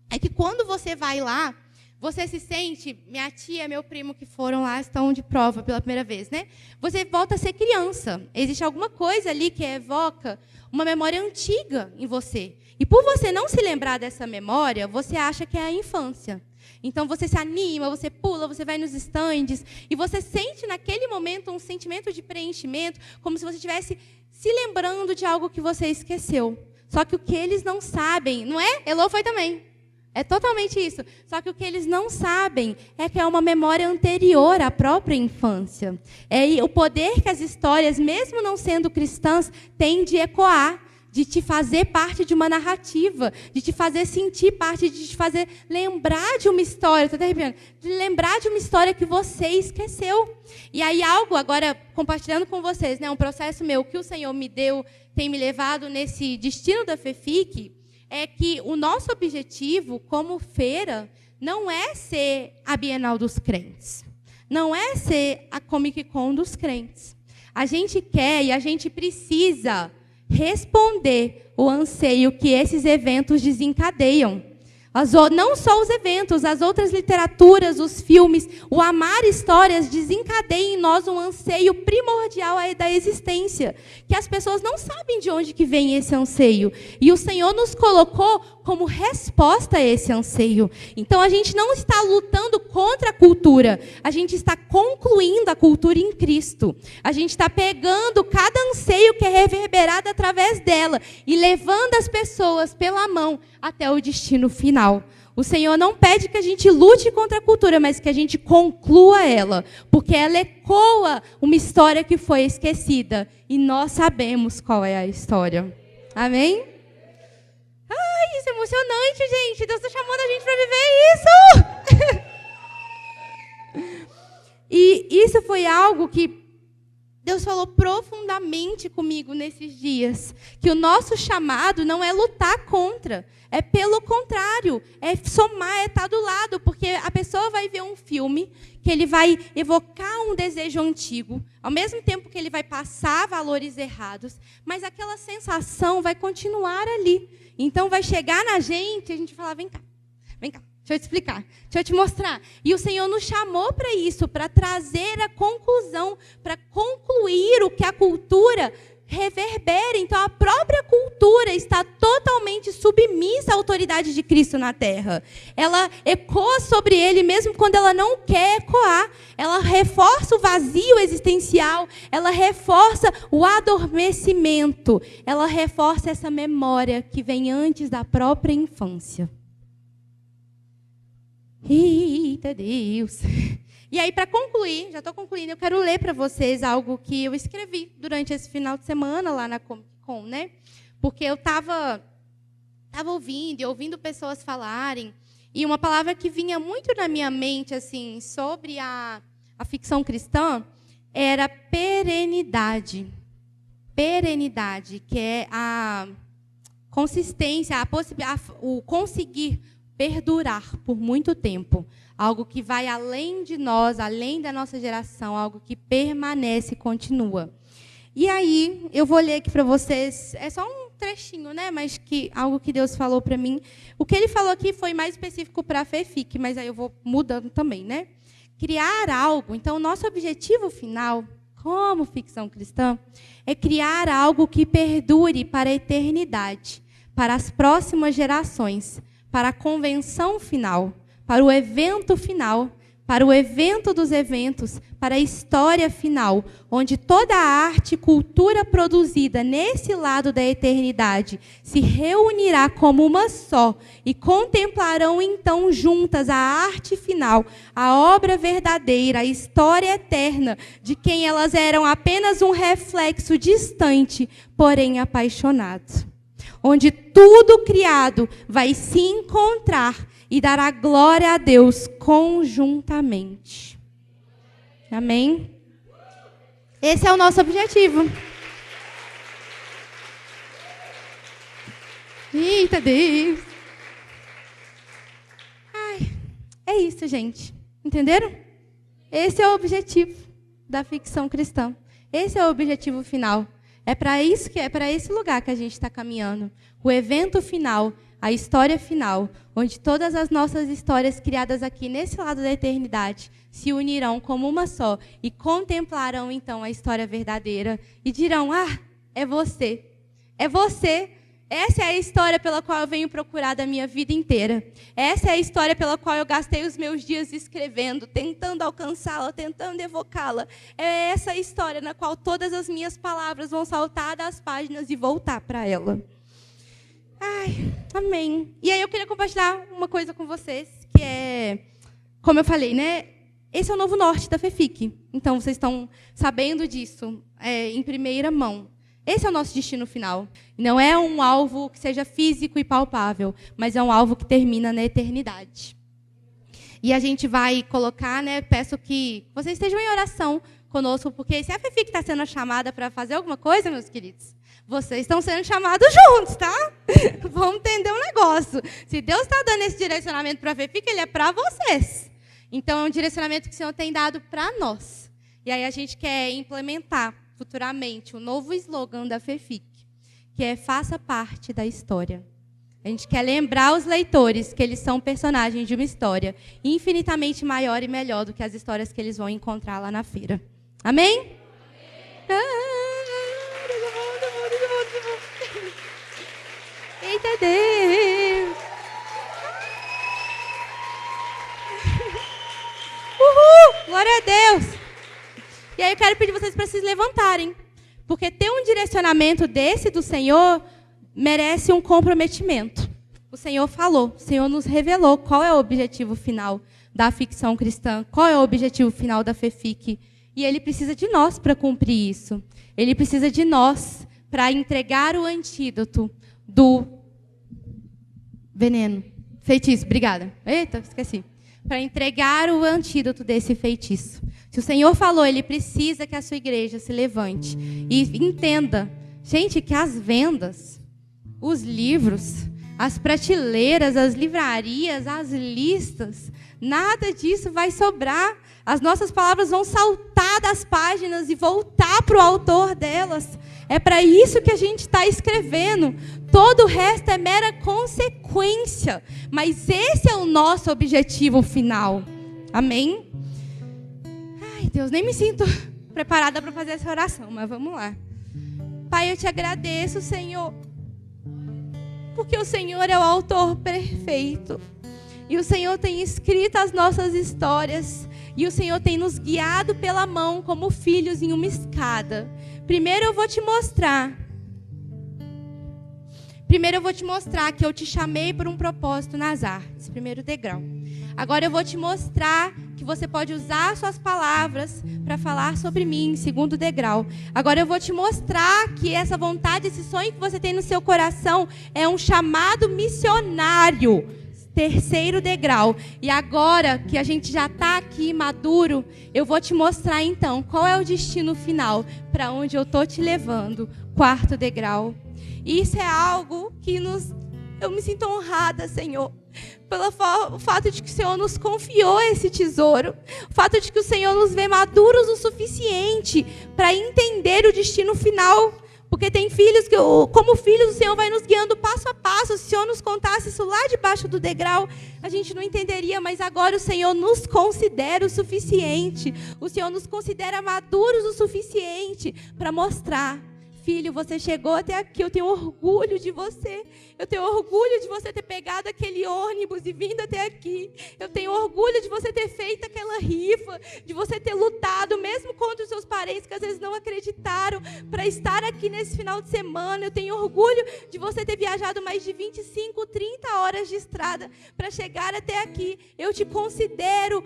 É que quando você vai lá, você se sente, minha tia, meu primo que foram lá, estão de prova pela primeira vez, né? Você volta a ser criança. Existe alguma coisa ali que evoca uma memória antiga em você. E por você não se lembrar dessa memória, você acha que é a infância. Então, você se anima, você pula, você vai nos estandes, e você sente naquele momento um sentimento de preenchimento, como se você estivesse se lembrando de algo que você esqueceu. Só que o que eles não sabem, não é? Elô foi também. É totalmente isso. Só que o que eles não sabem é que é uma memória anterior à própria infância. É o poder que as histórias, mesmo não sendo cristãs, têm de ecoar, de te fazer parte de uma narrativa, de te fazer sentir parte, de te fazer lembrar de uma história, estou até arrepiando, de lembrar de uma história que você esqueceu. E aí algo, agora compartilhando com vocês, né, um processo meu que o Senhor me deu, tem me levado nesse destino da FEFIC, é que o nosso objetivo como feira não é ser a Bienal dos crentes, não é ser a Comic Con dos crentes. A gente quer e a gente precisa responder o anseio que esses eventos desencadeiam. Não só os eventos, as outras literaturas, os filmes, o amar histórias desencadeia em nós um anseio primordial da existência, que as pessoas não sabem de onde que vem esse anseio. E o Senhor nos colocou como resposta a esse anseio. Então a gente não está lutando contra a cultura, a gente está concluindo a cultura em Cristo. A gente está pegando cada anseio que é reverberado através dela e levando as pessoas pela mão até o destino final. O Senhor não pede que a gente lute contra a cultura, mas que a gente conclua ela, porque ela ecoa uma história que foi esquecida e nós sabemos qual é a história. Amém? Ai, isso é emocionante, gente. Deus está chamando a gente para viver isso. E isso foi algo que Deus falou profundamente comigo nesses dias, que o nosso chamado não é lutar contra, é pelo contrário, é somar, é estar do lado, porque a pessoa vai ver um filme que ele vai evocar um desejo antigo, ao mesmo tempo que ele vai passar valores errados, mas aquela sensação vai continuar ali. Então vai chegar na gente e a gente fala, vem cá, deixa eu te explicar, deixa eu te mostrar. E o Senhor nos chamou para isso, para trazer a conclusão, para concluir o que a cultura reverbera. Então a própria cultura está totalmente submissa à autoridade de Cristo na terra. Ela ecoa sobre ele mesmo quando ela não quer ecoar. Ela reforça o vazio existencial, ela reforça o adormecimento, ela reforça essa memória que vem antes da própria infância. Eita Deus! E aí, para concluir, já estou concluindo, eu quero ler para vocês algo que eu escrevi durante esse final de semana lá na Comic Con, né? Porque eu estava ouvindo pessoas falarem, e uma palavra que vinha muito na minha mente assim sobre a ficção cristã era perenidade. Perenidade, que é a consistência, o conseguir perdurar por muito tempo. Algo que vai além de nós, além da nossa geração, algo que permanece e continua. E aí, eu vou ler aqui para vocês, é só um trechinho, né? Mas algo que Deus falou para mim. O que ele falou aqui foi mais específico para a FEFIC, mas aí eu vou mudando também, né? Criar algo. Então, o nosso objetivo final, como ficção cristã, é criar algo que perdure para a eternidade, para as próximas gerações, para a convenção final, para o evento final, para o evento dos eventos, para a história final, onde toda a arte e cultura produzida nesse lado da eternidade se reunirá como uma só e contemplarão então juntas a arte final, a obra verdadeira, a história eterna, de quem elas eram apenas um reflexo distante, porém apaixonado. Onde tudo criado vai se encontrar e dará glória a Deus conjuntamente. Amém? Esse é o nosso objetivo. Eita Deus! Ai, é isso, gente. Entenderam? Esse é o objetivo da ficção cristã. Esse é o objetivo final. É para esse lugar que a gente está caminhando. O evento final, a história final, onde todas as nossas histórias criadas aqui nesse lado da eternidade se unirão como uma só e contemplarão então a história verdadeira e dirão: ah, é você. É você. Essa é a história pela qual eu venho procurar da minha vida inteira. Essa é a história pela qual eu gastei os meus dias escrevendo, tentando alcançá-la, tentando evocá-la. É essa história na qual todas as minhas palavras vão saltar das páginas e voltar para ela. Ai, amém. E aí eu queria compartilhar uma coisa com vocês, que é, como eu falei, né? Esse é o novo norte da FEFIC. Então, vocês estão sabendo disso em primeira mão. Esse é o nosso destino final. Não é um alvo que seja físico e palpável, mas é um alvo que termina na eternidade. E a gente vai colocar, né? Peço que vocês estejam em oração conosco, porque se a FEFIC está sendo chamada para fazer alguma coisa, meus queridos, vocês estão sendo chamados juntos, tá? Vamos entender um negócio. Se Deus está dando esse direcionamento para a FEFIC, ele é para vocês. Então, é um direcionamento que o Senhor tem dado para nós. E aí a gente quer implementar futuramente o novo slogan da FEFIC, que é: faça parte da história. A gente quer lembrar os leitores que eles são personagens de uma história infinitamente maior e melhor do que as histórias que eles vão encontrar lá na feira. Amém? Eita Deus! Uhul! Glória a Deus! E aí eu quero pedir vocês para se levantarem. Porque ter um direcionamento desse do Senhor merece um comprometimento. O Senhor falou, o Senhor nos revelou qual é o objetivo final da ficção cristã, qual é o objetivo final da FEFIC. E Ele precisa de nós para cumprir isso. Ele precisa de nós para entregar o antídoto do veneno. Feitiço, obrigada. Eita, esqueci. Para entregar o antídoto desse feitiço. Se o Senhor falou, Ele precisa que a sua igreja se levante e entenda, gente, que as vendas, os livros, as prateleiras, as livrarias, as listas, nada disso vai sobrar. As nossas palavras vão saltar das páginas e voltar para o autor delas. É para isso que a gente está escrevendo. Todo o resto é mera consequência. Mas esse é o nosso objetivo final. Amém? Ai, Deus, nem me sinto preparada para fazer essa oração, mas vamos lá. Pai, eu te agradeço, Senhor, porque o Senhor é o autor perfeito. E o Senhor tem escrito as nossas histórias. E o Senhor tem nos guiado pela mão como filhos em uma escada. Primeiro eu vou te mostrar que eu te chamei por um propósito nas artes. Primeiro degrau. Agora eu vou te mostrar que você pode usar suas palavras para falar sobre mim. Segundo degrau. Agora eu vou te mostrar que essa vontade, esse sonho que você tem no seu coração é um chamado missionário. Terceiro degrau. E agora que a gente já está aqui maduro, eu vou te mostrar então qual é o destino final, para onde eu estou te levando. Quarto degrau. E isso é algo que eu me sinto honrada, Senhor, pelo fato de que o Senhor nos confiou esse tesouro, o fato de que o Senhor nos vê maduros o suficiente para entender o destino final. Porque tem filhos que, como filhos, o Senhor vai nos guiando passo a passo. Se o Senhor nos contasse isso lá debaixo do degrau, a gente não entenderia. Mas agora o Senhor nos considera o suficiente. O Senhor nos considera maduros o suficiente para mostrar. Filho, você chegou até aqui, eu tenho orgulho de você. Eu tenho orgulho de você ter pegado aquele ônibus e vindo até aqui. Eu tenho orgulho de você ter feito aquela rifa, de você ter lutado, mesmo contra os seus parentes, que às vezes não acreditaram, para estar aqui nesse final de semana. Eu tenho orgulho de você ter viajado mais de 25, 30 horas de estrada para chegar até aqui. Eu te considero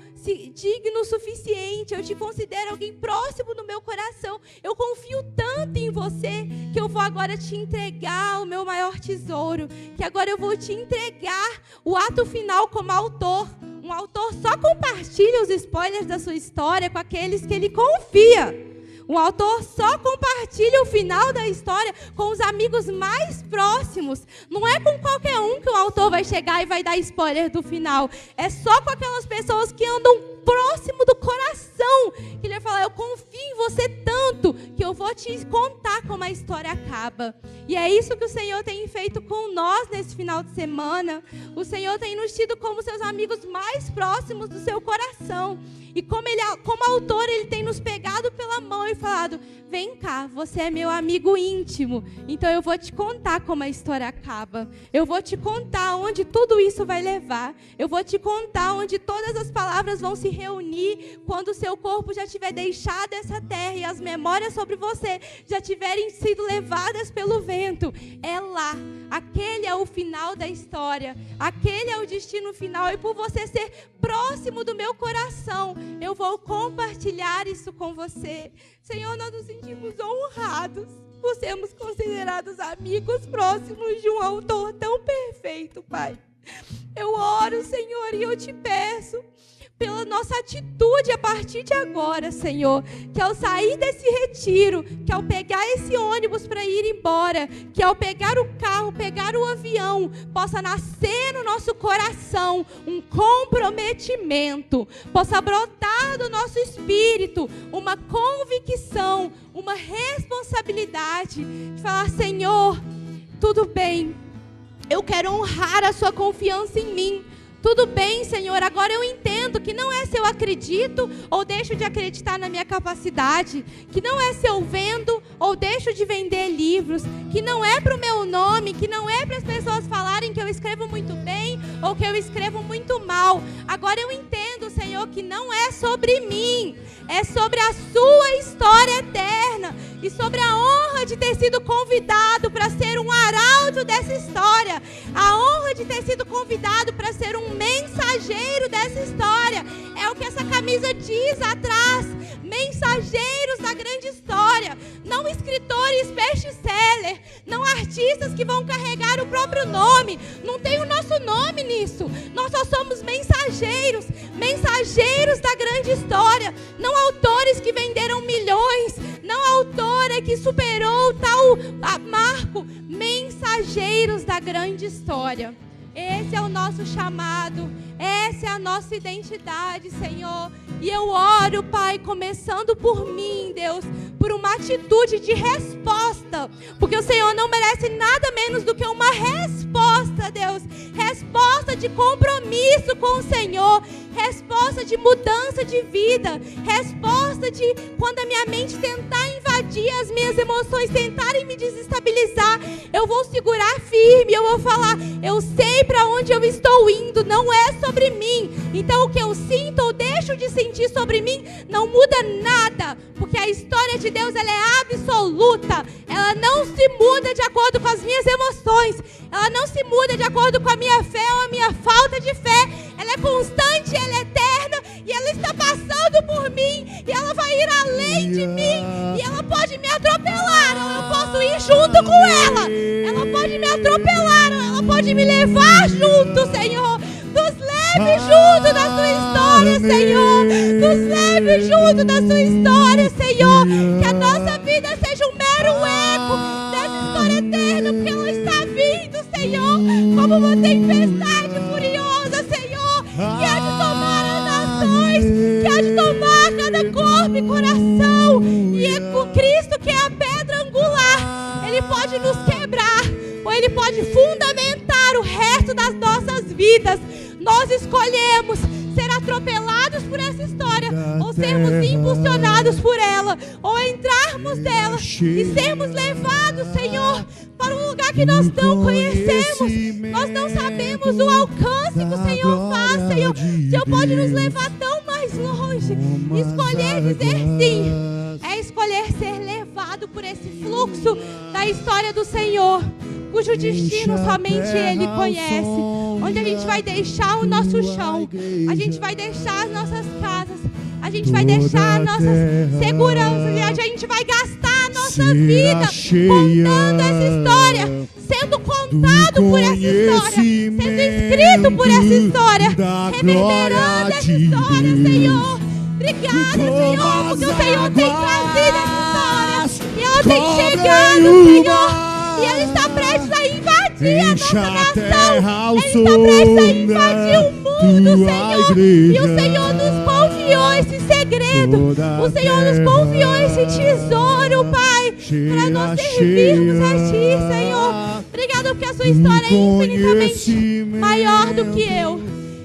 digno o suficiente, eu te considero alguém próximo do meu coração. Eu confio tanto em você, que eu vou agora te entregar o meu maior tesouro, que agora eu vou te entregar o ato final como autor. Um autor só compartilha os spoilers da sua história com aqueles que ele confia. Um autor só compartilha o final da história com os amigos mais próximos. Não é com qualquer um que o autor vai chegar e vai dar spoiler do final. É só com aquelas pessoas que andam próximo do coração, que ele vai falar: eu confio em você tanto que eu vou te contar como a história acaba. E é isso que o Senhor tem feito com nós nesse final de semana. O Senhor tem nos tido como seus amigos mais próximos do seu coração. E como autor, Ele tem nos pegado pela mão e falado: vem cá, você é meu amigo íntimo. Então eu vou te contar como a história acaba. Eu vou te contar onde tudo isso vai levar. Eu vou te contar onde todas as palavras vão se reunir quando o seu corpo já tiver deixado essa terra e as memórias sobre você já tiverem sido levadas pelo vento. É lá. Aquele é o final da história. Aquele é o destino final. E por você ser próximo do meu coração, eu vou compartilhar isso com você. Senhor, nós nos sentimos honrados por sermos considerados amigos próximos de um autor tão perfeito, Pai. Eu oro, Senhor, e eu te peço pela nossa atitude a partir de agora, Senhor, que ao sair desse retiro, que ao pegar esse ônibus para ir embora, que ao pegar o carro, pegar o avião, possa nascer no nosso coração um comprometimento, possa brotar do nosso espírito uma convicção, uma responsabilidade de falar: Senhor, tudo bem, Eu quero honrar a sua confiança em mim. Tudo bem, Senhor, agora eu entendo que não é se eu acredito ou deixo de acreditar na minha capacidade, que não é se eu vendo ou deixo de vender livros, que não é para o meu nome, que não é para as pessoas falarem que eu escrevo muito bem ou que eu escrevo muito mal. Agora eu entendo, Senhor, que não é sobre mim, é sobre a sua história eterna e sobre a honra de ter sido convidado para ser um arauto dessa história, a honra de ter sido convidado para ser um mensageiro dessa história. É o que essa camisa diz atrás: mensageiros da grande história. Não escritores best-seller, não artistas que vão carregar o próprio nome. Não tem o nosso nome nisso. Nós só somos mensageiros, mensageiros da grande história. Não autores que venderam milhões, não autora que superou tal marco. Mensageiros da grande história. Esse é o nosso chamado, essa é a nossa identidade, Senhor. E eu oro, Pai, começando por mim, Deus, por uma atitude de resposta, porque o Senhor não merece nada menos do que uma resposta, Deus. Resposta de compromisso com o Senhor, resposta de mudança de vida, resposta de quando a minha mente tentar invadir, as minhas emoções tentarem me desestabilizar, eu vou segurar firme, eu vou falar: eu sei para onde eu estou indo, não é sobre mim. Então o que eu sinto ou deixo de sentir sobre mim não muda nada, porque a história de Deus, ela é absoluta, ela não se muda de acordo com as minhas emoções, ela não se muda de acordo com a minha fé ou a minha falta de fé. Ela é constante, ela é eterna, e ela está passando por mim, e ela vai ir além de mim, e ela pode me atropelar, ou eu posso ir junto com ela. Ela pode me atropelar, ou ela pode me levar junto, Senhor. Nos leve junto da sua história, Senhor. Nos leve junto da sua história, Senhor. Que a nossa vida seja um mero eco dessa história eterna, porque ela está vindo, Senhor, como uma tempestade furiosa, Senhor, que há de tomar as nações, que há de tomar cada corpo e coração. E é com Cristo, que é a pedra angular, Ele pode nos quebrar, ou Ele pode fundamentar o resto das nossas vidas. Nós escolhemos ser atropelados por essa história, ou sermos impulsionados por ela, ou entrarmos nela e sermos levados, Senhor, para um lugar que nós não conhecemos. Nós não sabemos o alcance que o Senhor faz, Senhor. O Senhor pode nos levar tão mais longe. Escolher dizer sim é escolher ser levado por esse fluxo da história do Senhor, cujo destino somente Ele conhece. Onde a gente vai deixar o nosso chão, a gente vai deixar as nossas casas, a gente vai deixar as nossas seguranças, e a gente vai gastar a nossa vida contando essa história, sendo contado por essa história, sendo escrito por essa história, reverberando essa história, Senhor. Obrigada, Senhor, porque o Senhor tem trazido essa história, e ela tem chegado, Senhor. E Ele está prestes a invadir a nossa nação. Ele está prestes a invadir o mundo, Senhor. E o Senhor nos confiou esse segredo. O Senhor nos confiou esse tesouro, Pai, para nós servirmos a Ti, Senhor. Obrigada porque a Sua história é infinitamente maior do que eu.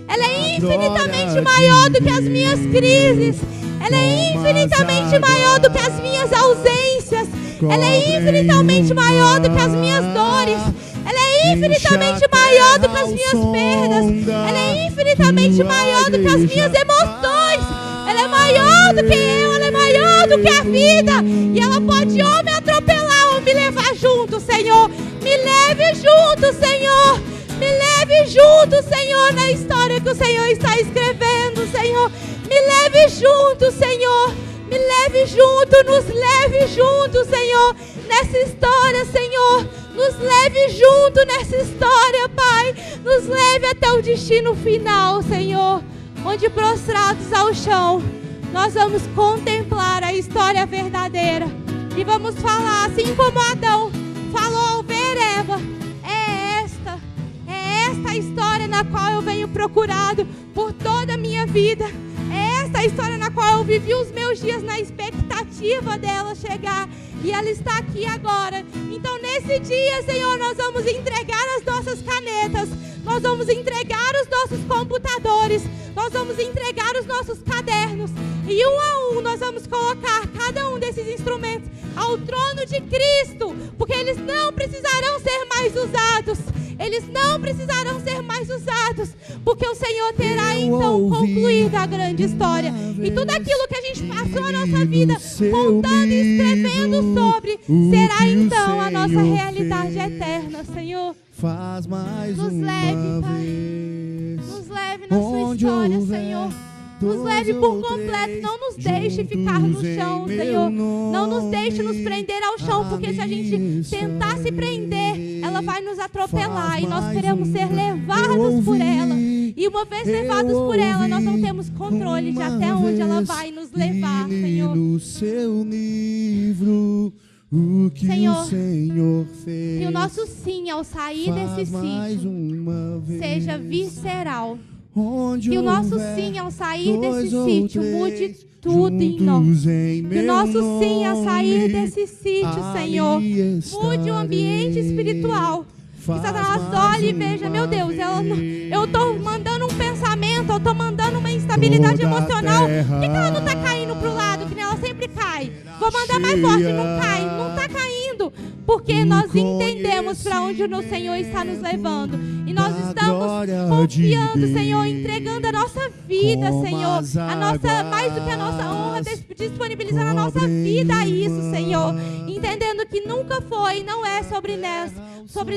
Ela é infinitamente maior do que as minhas crises. Ela é infinitamente maior do que as minhas ausências. Ela é infinitamente maior do que as minhas dores. Ela é infinitamente maior do que as minhas perdas. Ela é infinitamente maior do que as minhas emoções. Ela é maior do que eu, ela é maior do que a vida. E ela pode ou me atropelar ou me levar junto, Senhor. Me leve junto, Senhor. Me leve junto, Senhor, na história que o Senhor está escrevendo, Senhor. Me leve junto, Senhor. Me leve junto, nos leve junto, Senhor, nessa história, Senhor. Nos leve junto nessa história, Pai. Nos leve até o destino final, Senhor, onde prostrados ao chão, nós vamos contemplar a história verdadeira. E vamos falar, assim como Adão falou ao ver Eva: é esta a história na qual eu venho procurado por toda a minha vida. É esta a história na qual eu vivi os meus dias na expectativa expectativa dela chegar. E ela está aqui agora. Então, nesse dia, Senhor, nós vamos entregar as nossas canetas. Nós vamos entregar os nossos computadores. Nós vamos entregar os nossos cadernos. E um a um nós vamos colocar cada um desses instrumentos ao trono de Cristo. Porque eles não precisarão ser mais usados. Eles não precisarão ser mais usados. Porque o Senhor terá então concluído a grande história. E tudo aquilo que a gente passou a nossa vida contando e escrevendo sobre, será então a nossa realidade eterna, Senhor. Faz mais nos uma leve, Pai. vez. Nos leve na sua história, Senhor. Nos leve por completo. Não nos deixe ficar no chão, Senhor. Não nos deixe nos prender ao chão, porque se a gente tentar se prender, ela vai nos atropelar e nós queremos ser levados por ela. E uma vez levados por ela, nós não temos controle de até onde ela vai nos levar, Senhor. No seu livro, o que Senhor, o Senhor fez. Que o nosso sim ao sair desse sítio seja visceral. Que o nosso sim ao sair desse sítio mude tudo em nós. Que o nosso sim ao sair desse sítio, Senhor, mude o ambiente espiritual. Que Satanás olhe e veja, meu Deus, eu estou mandando um pensamento, eu estou mandando uma instabilidade emocional. Por que ela não está caindo para o lado, que nem ela sempre cai? Vou mandar mais forte, não cai, não está caindo. Porque nós entendemos para onde o Senhor está nos levando. E nós estamos confiando, Senhor, entregando a nossa vida, Senhor. Mais do que a nossa honra, disponibilizando a nossa vida a isso, Senhor. Entendendo que nunca foi, não é sobre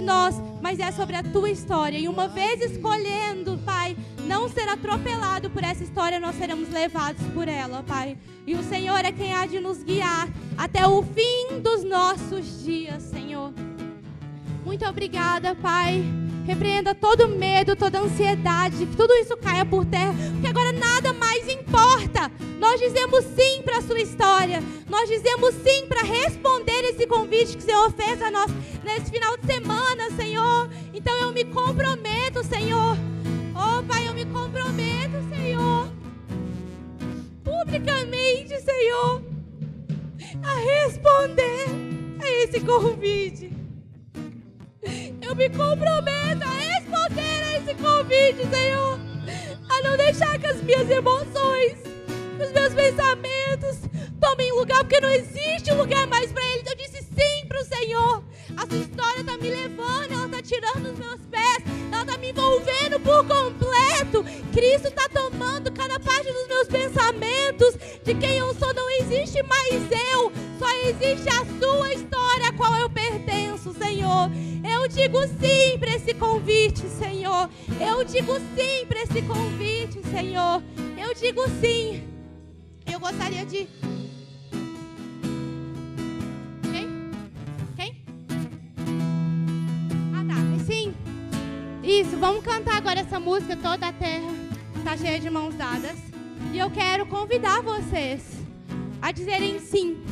nós, mas é sobre a tua história. E uma vez escolhendo, Pai, não ser atropelado por essa história, nós seremos levados por ela, Pai. E o Senhor é quem há de nos guiar até o fim dos nossos dias, Senhor. Muito obrigada, Pai. Repreenda todo medo, toda ansiedade, que tudo isso caia por terra, porque agora nada mais importa. Nós dizemos sim para a sua história. Nós dizemos sim para responder esse convite que o Senhor fez a nós nesse final de semana, Senhor. Então eu me comprometo, Senhor. Oh, Pai, eu me comprometo, Senhor, publicamente, Senhor, a responder a esse convite. Eu me comprometo a responder a esse convite, Senhor. A não deixar que as minhas emoções, os meus pensamentos tomem lugar, porque não existe lugar mais para eles. Eu disse sim para o Senhor. A sua história está me levando, ela está tirando os meus pés, ela está me envolvendo por completo. Cristo está tomando cada parte dos meus pensamentos. De quem eu sou não existe mais eu, só existe a sua história a qual eu pertenço, Senhor. Eu digo sim para esse convite, Senhor. Eu digo sim para esse convite, Senhor. Eu digo sim. Eu gostaria de... Quem? Ah, tá. Sim. Isso, vamos cantar agora essa música. Toda a terra está cheia de mãos dadas. E eu quero convidar vocês a dizerem sim.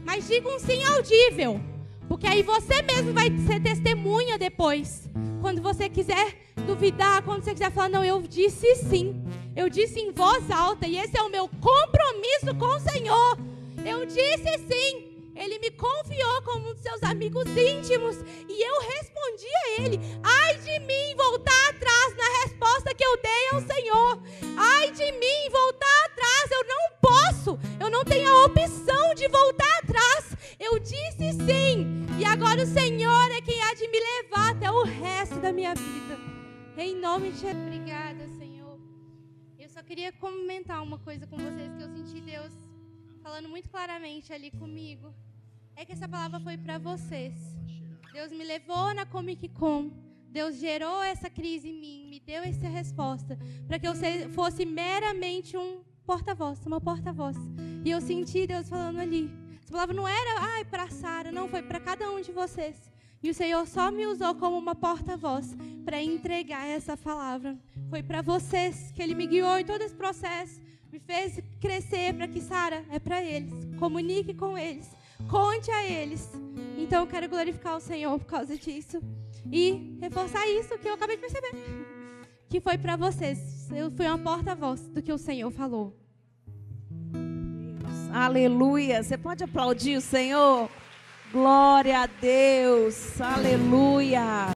Mas diga um sim audível. Porque aí você mesmo vai ser testemunha depois. Quando você quiser duvidar, quando você quiser falar, não, eu disse sim. Eu disse em voz alta. E esse é o meu compromisso com o Senhor. Eu disse sim. Ele me confiou como um dos seus amigos íntimos. E eu respondi a ele. Ai de mim voltar atrás na resposta que eu dei ao Senhor. Ai de mim voltar atrás. Eu não posso. Eu não tenho a opção de voltar atrás. Eu disse sim. E agora o Senhor é quem há de me levar até o resto da minha vida. Em nome de Jesus. Obrigada, Senhor. Eu só queria comentar uma coisa com vocês que eu senti Deus falando muito claramente ali comigo. É que essa palavra foi para vocês. Deus me levou na Comic Con. Deus gerou essa crise em mim, me deu essa resposta, para que eu fosse meramente um porta-voz, uma porta-voz. E eu senti Deus falando ali. Essa palavra não era para Sara, não, foi para cada um de vocês. E o Senhor só me usou como uma porta-voz para entregar essa palavra. Foi para vocês que Ele me guiou em todo esse processo, me fez crescer para que, Sara, é para eles. Comunique com eles, conte a eles. Então eu quero glorificar o Senhor por causa disso. E reforçar isso que eu acabei de perceber. Que foi para vocês. Eu fui uma porta-voz do que o Senhor falou. Aleluia. Você pode aplaudir o Senhor? Glória a Deus. Aleluia.